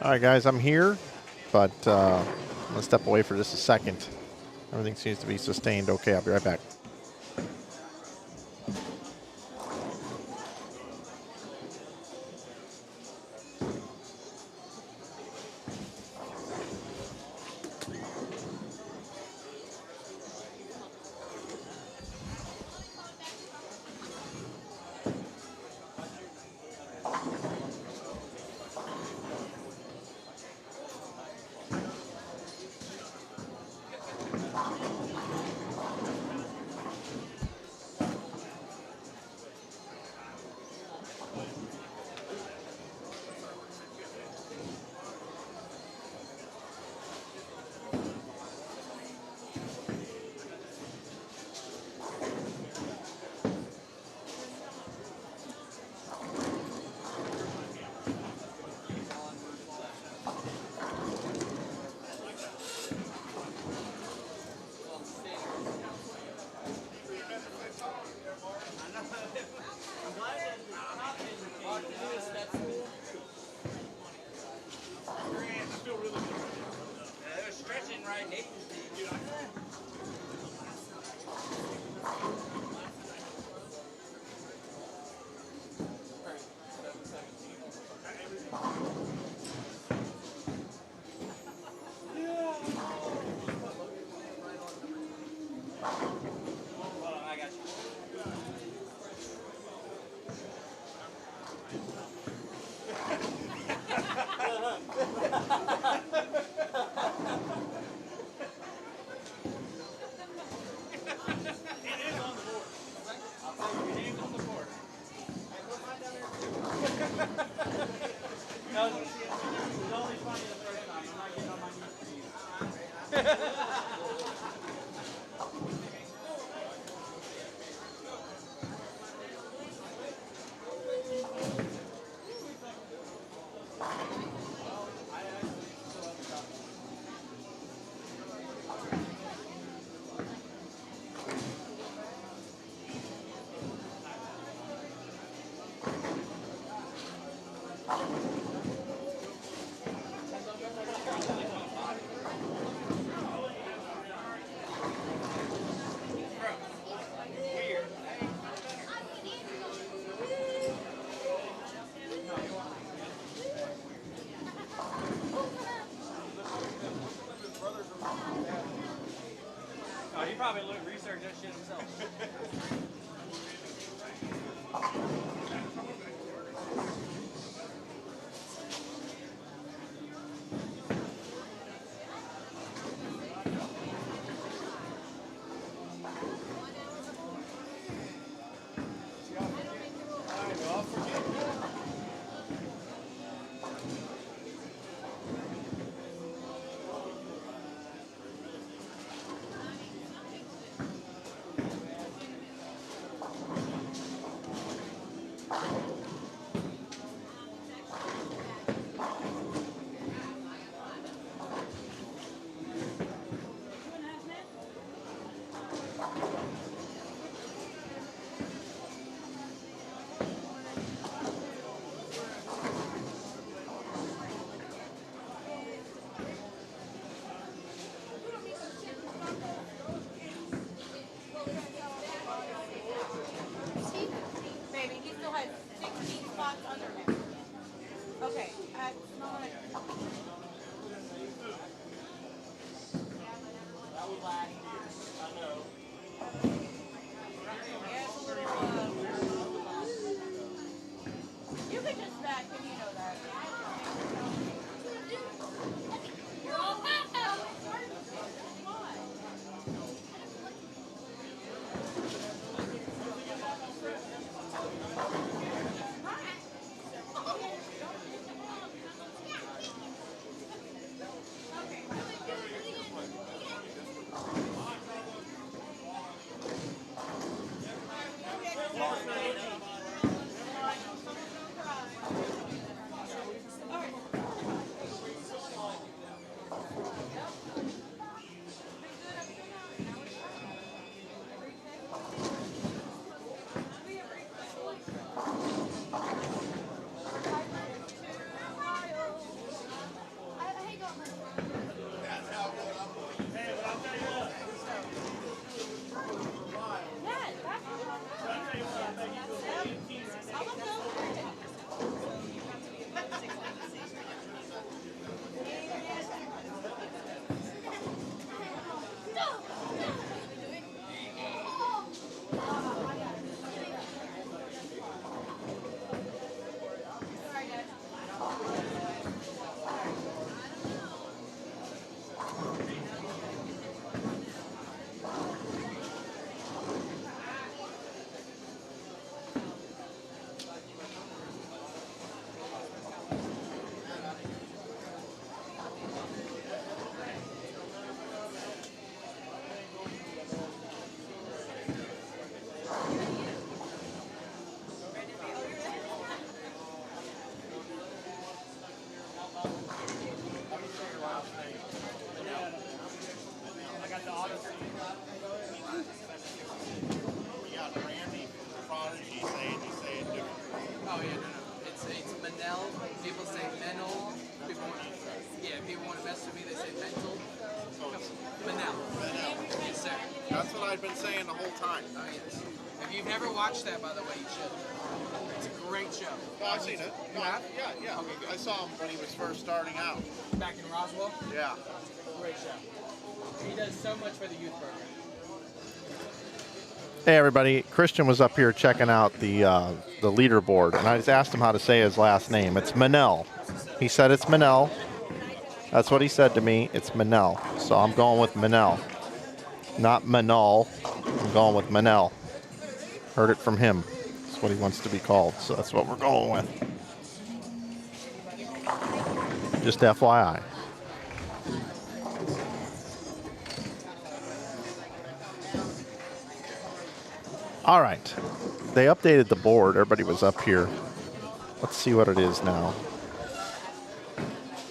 S1: All right, guys, I'm here, but I'm going to step away for just a second. Everything seems to be sustained okay. I'll be right back.
S6: He probably researched that shit himself.
S5: Baby, he still has 16 spots under him. Okay, that was last year. I know. Yeah, it's a little, you could just back him, you know that. You're all back now.
S1: We got Randy from Prodigy saying you say it different.
S6: Oh yeah, no. It's Manel. People say Menel. People want to mess with me. They say mental. Manel. Yes, sir.
S7: That's what I've been saying the whole time.
S6: Oh yes. If you've never watched that, by the way, you should. It's a great show.
S7: Well, I've seen it.
S6: You have?
S7: Yeah.
S6: Okay, good.
S7: I saw him when he was first starting out.
S6: Back in Roswell.
S7: Yeah.
S6: Great show. He does so much for the youth program.
S1: Hey everybody, Christian was up here checking out the leaderboard, and I just asked him how to say his last name. It's Manel. He said it's Manel. That's what he said to me. It's Manel. So I'm going with Manel. Not Manal. I'm going with Manel. Heard it from him. That's what he wants to be called. So that's what we're going with. Just FYI. All right. They updated the board. Everybody was up here. Let's see what it is now.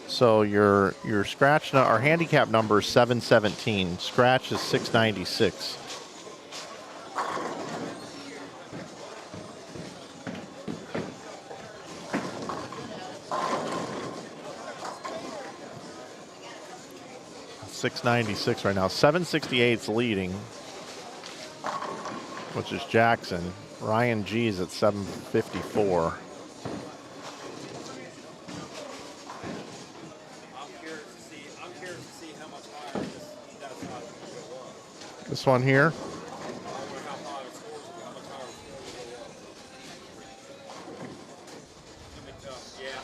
S1: So your scratch our handicap number is 717. Scratch is 696. $696 right now. 768's leading, which is Jackson. Ryan G's at 754.
S4: I'm curious to see how much higher that go up.
S1: This one here.
S4: I wonder how high it scores, how much higher it scores. Yeah,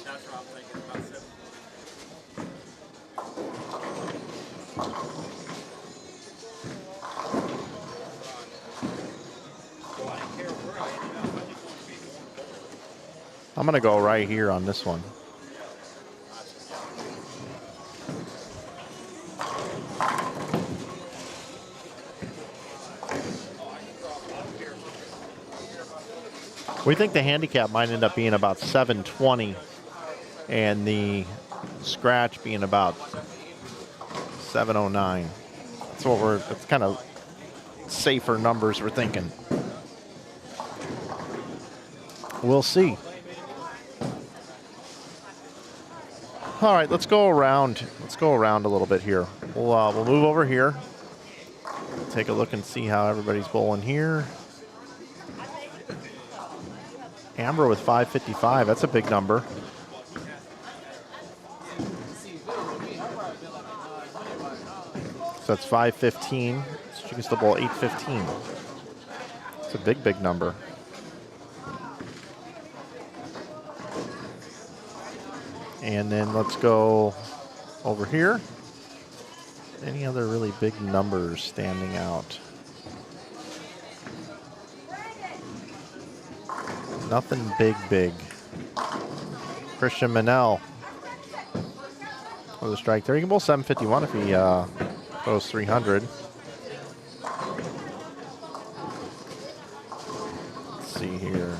S4: that's what I'm thinking about 7. Well, I didn't care where I ended up. I just want to be more.
S1: I'm going to go right here on this one. We think the handicap might end up being about 720 and the scratch being about 709. That's kind of safer numbers we're thinking. We'll see. All right, let's go around. Let's go around a little bit here. We'll move over here. Take a look and see how everybody's bowling here. Amber with 555. That's a big number. So that's 515. So she can still bowl 815. It's a big, big number. And then let's go over here. Any other really big numbers standing out? Nothing big. Christian Manel with a strike there. He can bowl 751 if he goes 300. Let's see here.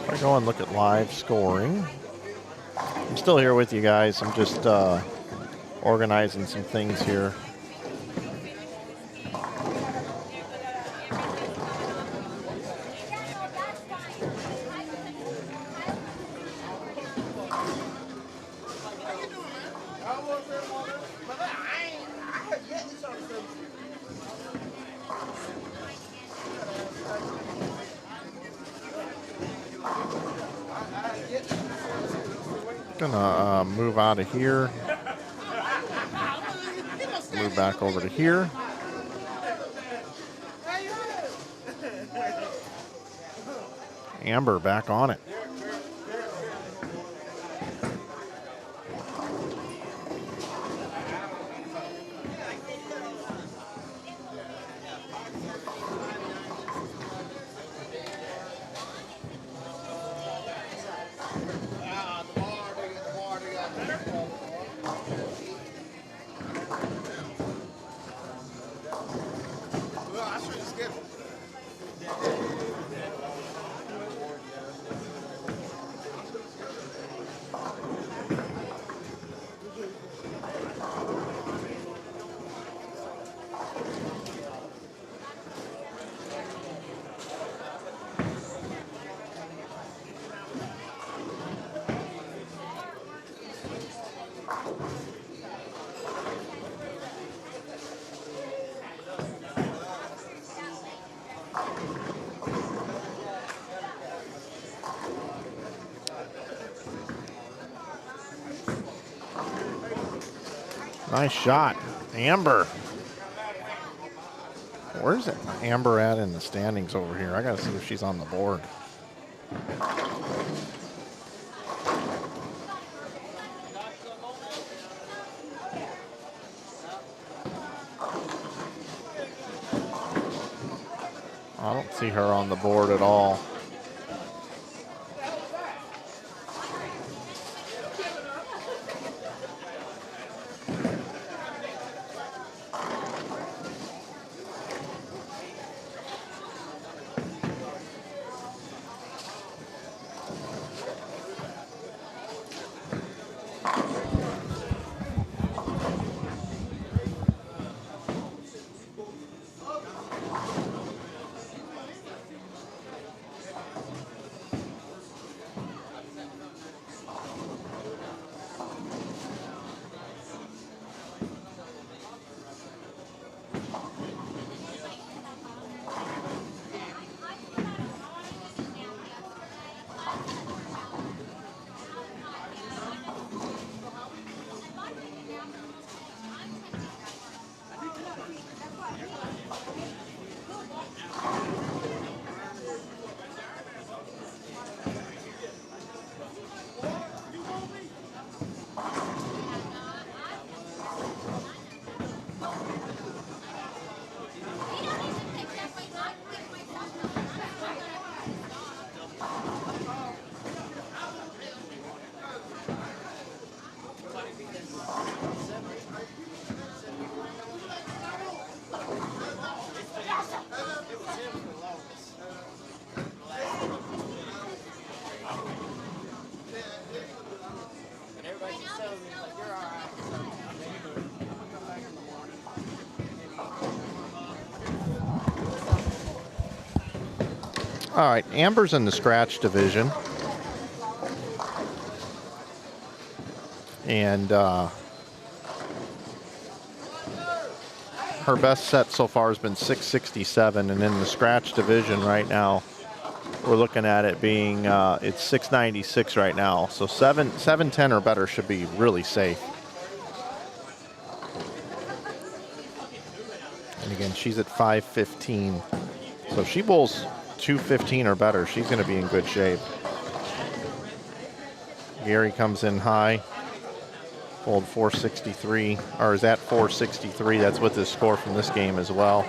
S1: I go and look at live scoring. I'm still here with you guys. I'm just organizing some things here. Gonna move out of here. Move back over to here. Amber back on it. Nice shot. Amber. Where's it? Amber at in the standings over here? I got to see if she's on the board. I don't see her on the board at all. All right, Amber's in the scratch division. And her best set so far has been 667, and in the scratch division right now, we're looking at it being, it's 696 right now. So 710 or better should be really safe. And again, she's at 515. So if she bowls 215 or better, she's going to be in good shape. Gary comes in high. Bowled 463, or is at 463. That's with his score from this game as well.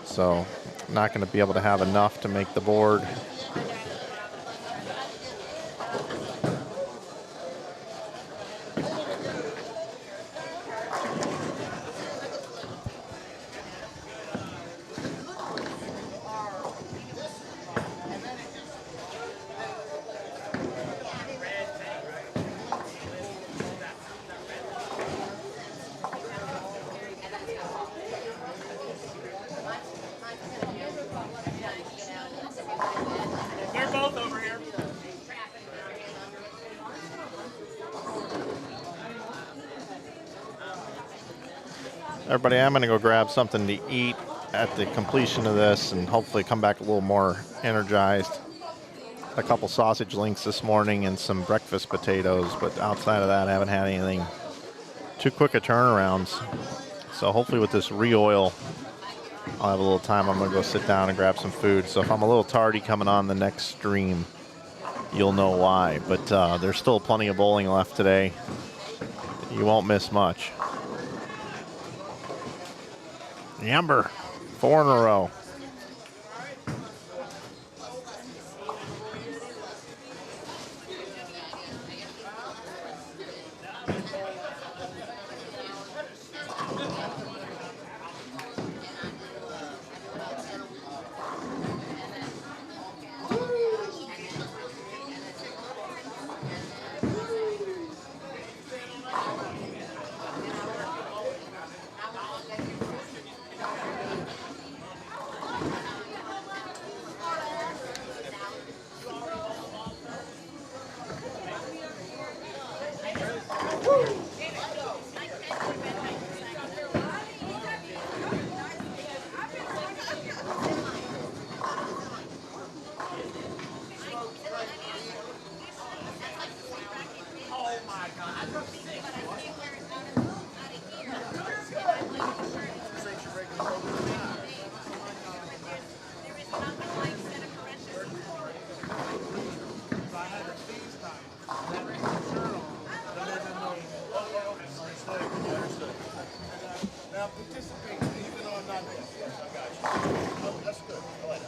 S1: So not going to be able to have enough to make the board.
S4: They're both over here.
S1: Everybody, I'm going to go grab something to eat at the completion of this and hopefully come back a little more energized. A couple sausage links this morning and some breakfast potatoes, but outside of that, I haven't had anything too quick a turnarounds. So hopefully with this re-oil, I'll have a little time. I'm going to go sit down and grab some food. So if I'm a little tardy coming on the next stream, you'll know why. But there's still plenty of bowling left today. You won't miss much. Amber, 4 in a row.
S7: Now participate, even though I'm not there. Yes, I got you. Oh, that's good. Go ahead.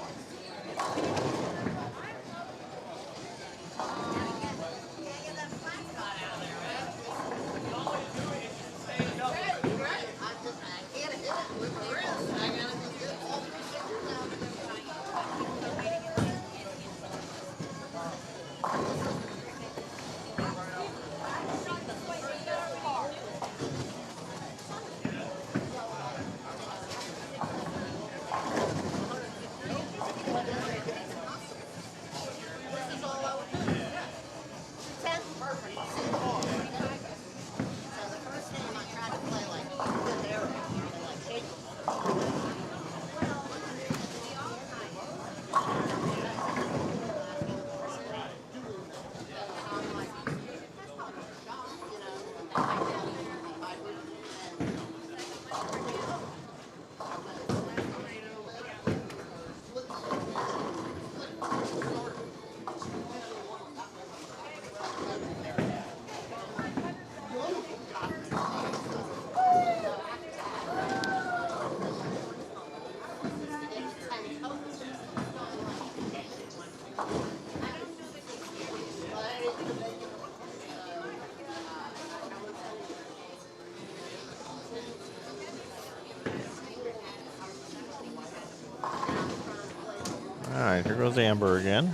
S1: All right, here goes Amber again.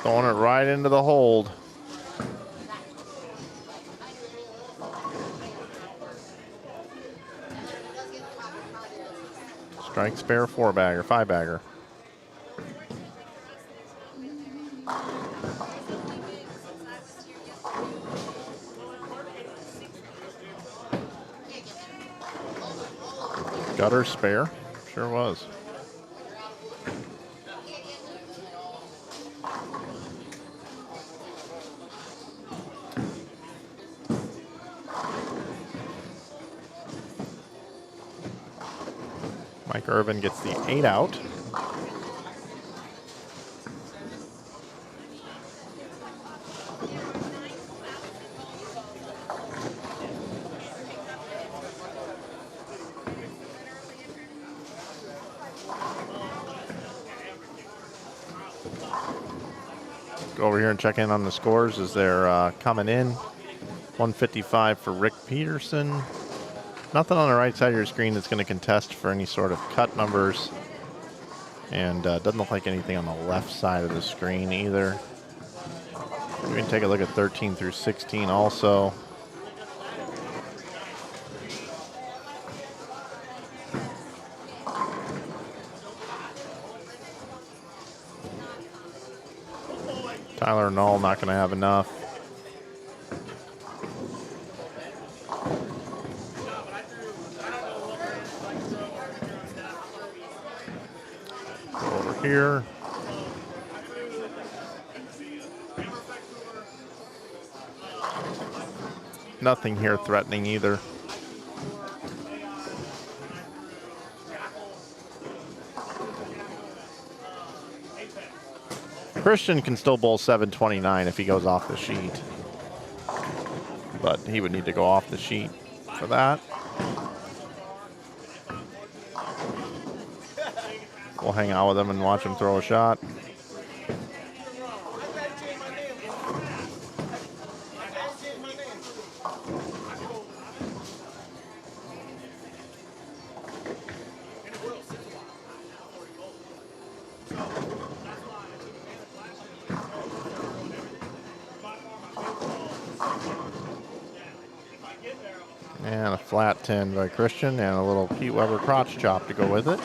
S1: Throwing it right into the hold. Strike, spare, 4-bagger, 5-bagger. Gutter, spare. Sure was. Mike Irvin gets the 8 out. Go over here and check in on the scores as they're coming in. 155 for Rick Peterson. Nothing on the right side of your screen that's going to contest for any sort of cut numbers. And doesn't look like anything on the left side of the screen either. We can take a look at 13 through 16 also. Tyler Null not going to have enough. Over here. Nothing here threatening either. Christian can still bowl 729 if he goes off the sheet. But he would need to go off the sheet for that. We'll hang out with him and watch him throw a shot. And a flat 10 by Christian and a little Pete Weber crotch chop to go with it.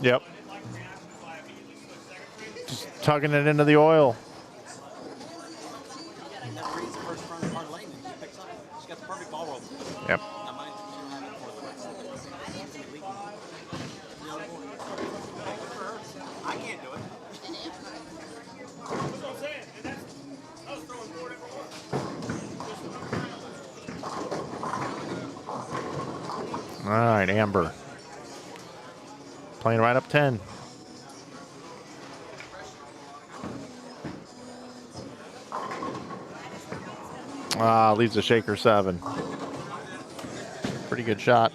S1: Yep. Just tugging it into the oil. Yep. All right, Amber. Playing right up 10. Leaves a shaker 7. Pretty good shot.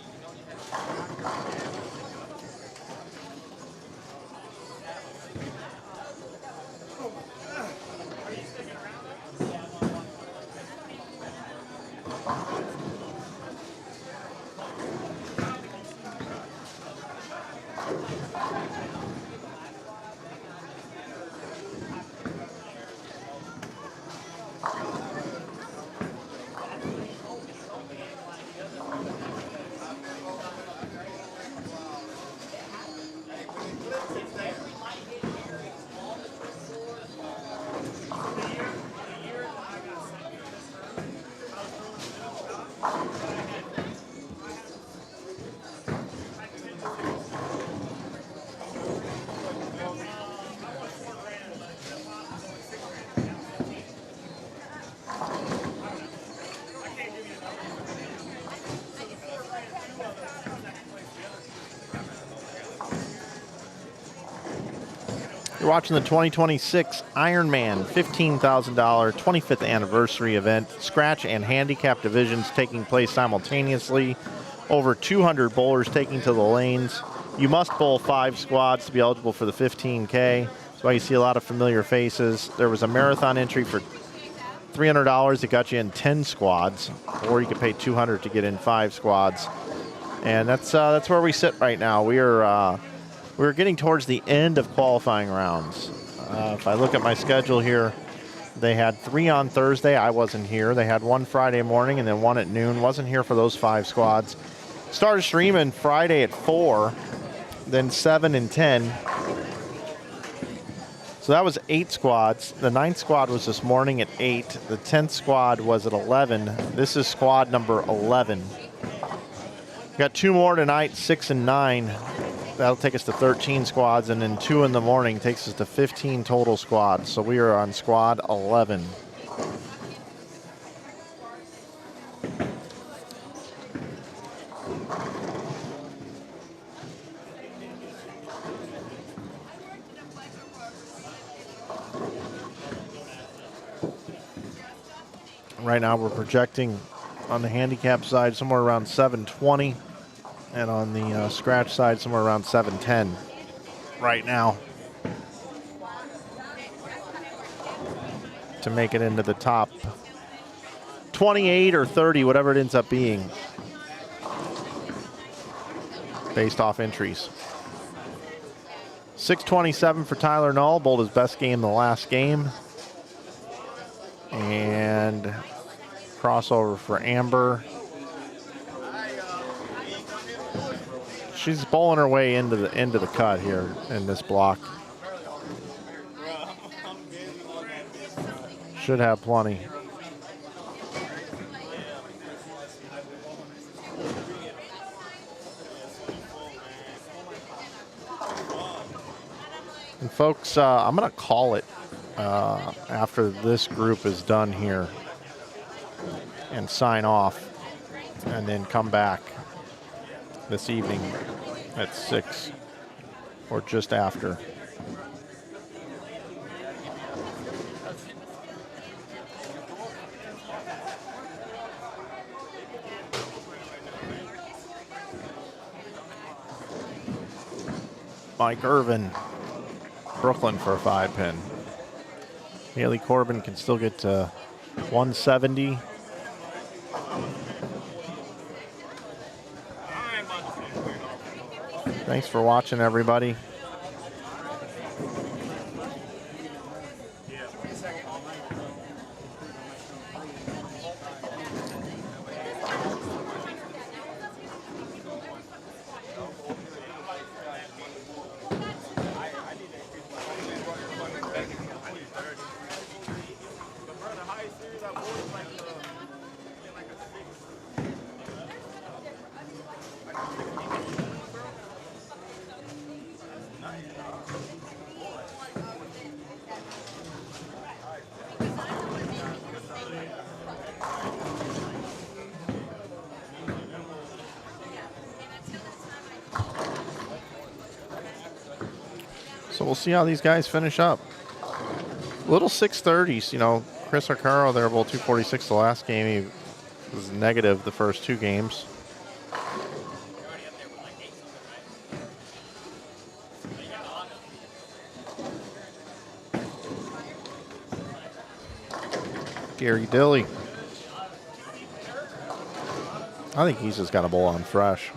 S1: You're watching the 2026 Ironman $15,000 25th anniversary event. Scratch and handicap divisions taking place simultaneously. Over 200 bowlers taking to the lanes. You must bowl 5 squads to be eligible for the 15K. That's why you see a lot of familiar faces. There was a marathon entry for $300 that got you in 10 squads, or you could pay $200 to get in 5 squads. And that's where we sit right now. We're getting towards the end of qualifying rounds. If I look at my schedule here, They had 3 on Thursday. I wasn't here. They had 1 Friday morning and then 1 at noon. Wasn't here for those 5 squads. Started streaming Friday at 4, then 7 and 10. So that was 8 squads. The 9th squad was this morning at 8. The 10th squad was at 11. This is squad number 11. Got 2 more tonight, 6 and 9. That'll take us to 13 squads, and then 2 in the morning takes us to 15 total squads. So we are on squad 11. Right now we're projecting on the handicap side somewhere around 720, and on the scratch side somewhere around 710 right now to make it into the top 28 or 30, whatever it ends up being, based off entries. 627 for Tyler Null, bowled his best game the last game. And crossover for Amber. She's bowling her way into the cut here in this block. Should have plenty. And folks, I'm going to call it after this group is done here and sign off, and then come back this evening at 6 or just after. Mike Irvin, Brooklyn for a 5-pin. Haley Corbin can still get to 170. Thanks for watching, everybody. So we'll see how these guys finish up. Little 630s, you know, Chris Arcaro there, bowled 246 the last game. He was negative the first 2 games. Gary Dilly. I think he's just got a bowl on fresh.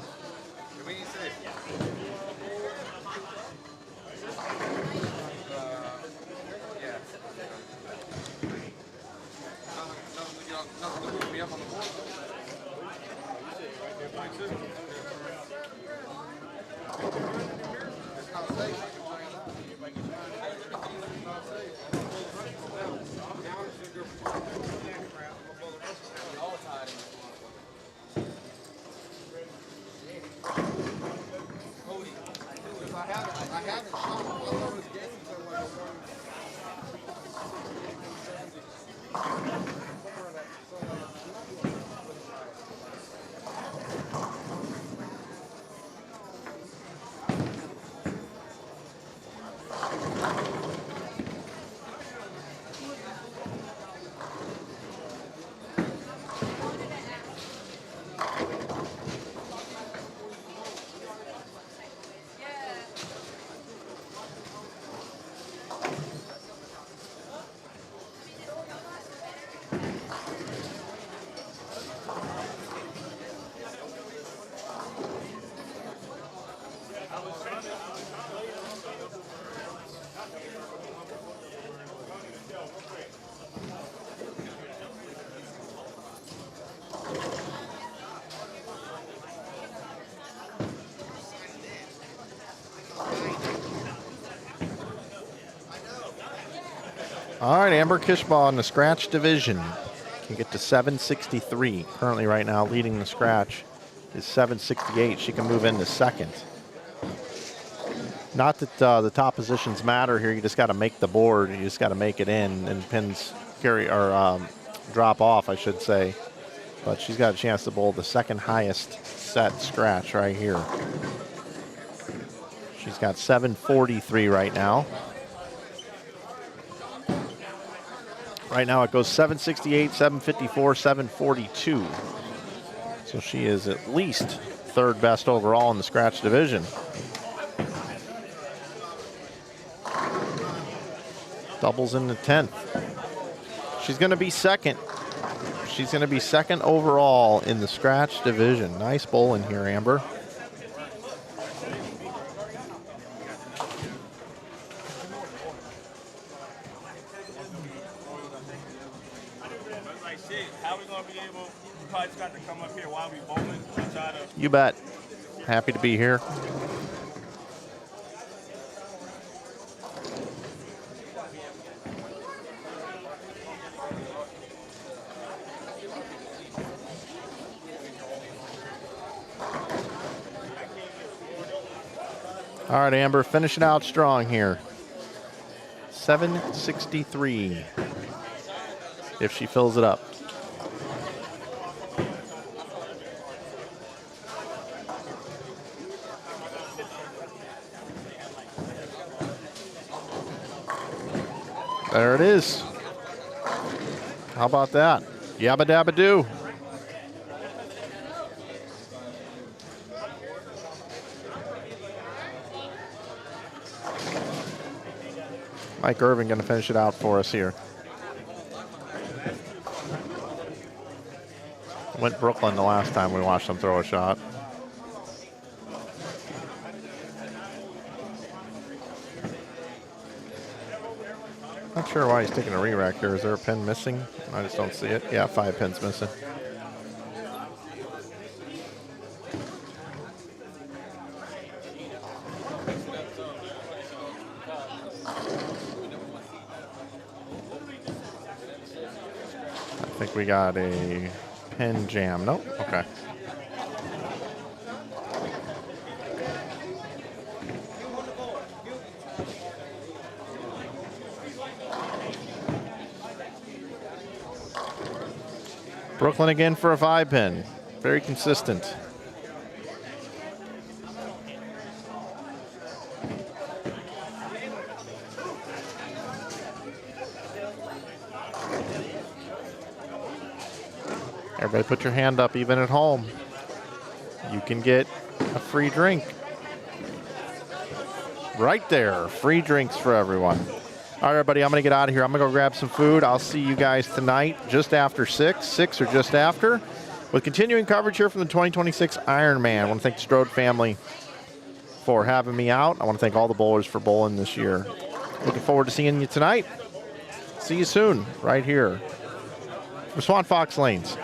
S1: All right, Amber Kishbaugh in the scratch division can get to 763. Currently right now leading the scratch is 768. She can move into second. Not that the top positions matter here. You just got to make the board. You just got to make it in, and pins carry or drop off, I should say. But she's got a chance to bowl the second highest set scratch right here. She's got 743 right now. Right now it goes 768, 754, 742. So she is at least third best overall in the scratch division. Doubles in the 10th. She's going to be second. She's going to be second overall in the scratch division. Nice bowling here, Amber. You bet. Happy to be here. All right, Amber, finishing out strong here. 763 if she fills it up. There it is. How about that? Yabba dabba doo. Mike Irvin going to finish it out for us here. Went Brooklyn the last time we watched him throw a shot. Not sure why he's taking a re-rack here. Is there a pin missing? I just don't see it. Yeah, 5 pins missing. I think we got a pin jam. Nope. Okay. Brooklyn again for a 5-pin. Very consistent. Everybody put your hand up, even at home. You can get a free drink. Right there, free drinks for everyone. All right, everybody, I'm going to get out of here. I'm going to go grab some food. I'll see you guys tonight just after 6 or just after, with continuing coverage here from the 2026 Ironman. I want to thank the Strode family for having me out. I want to thank all the bowlers for bowling this year. Looking forward to seeing you tonight. See you soon, right here from Swan Fox Lanes.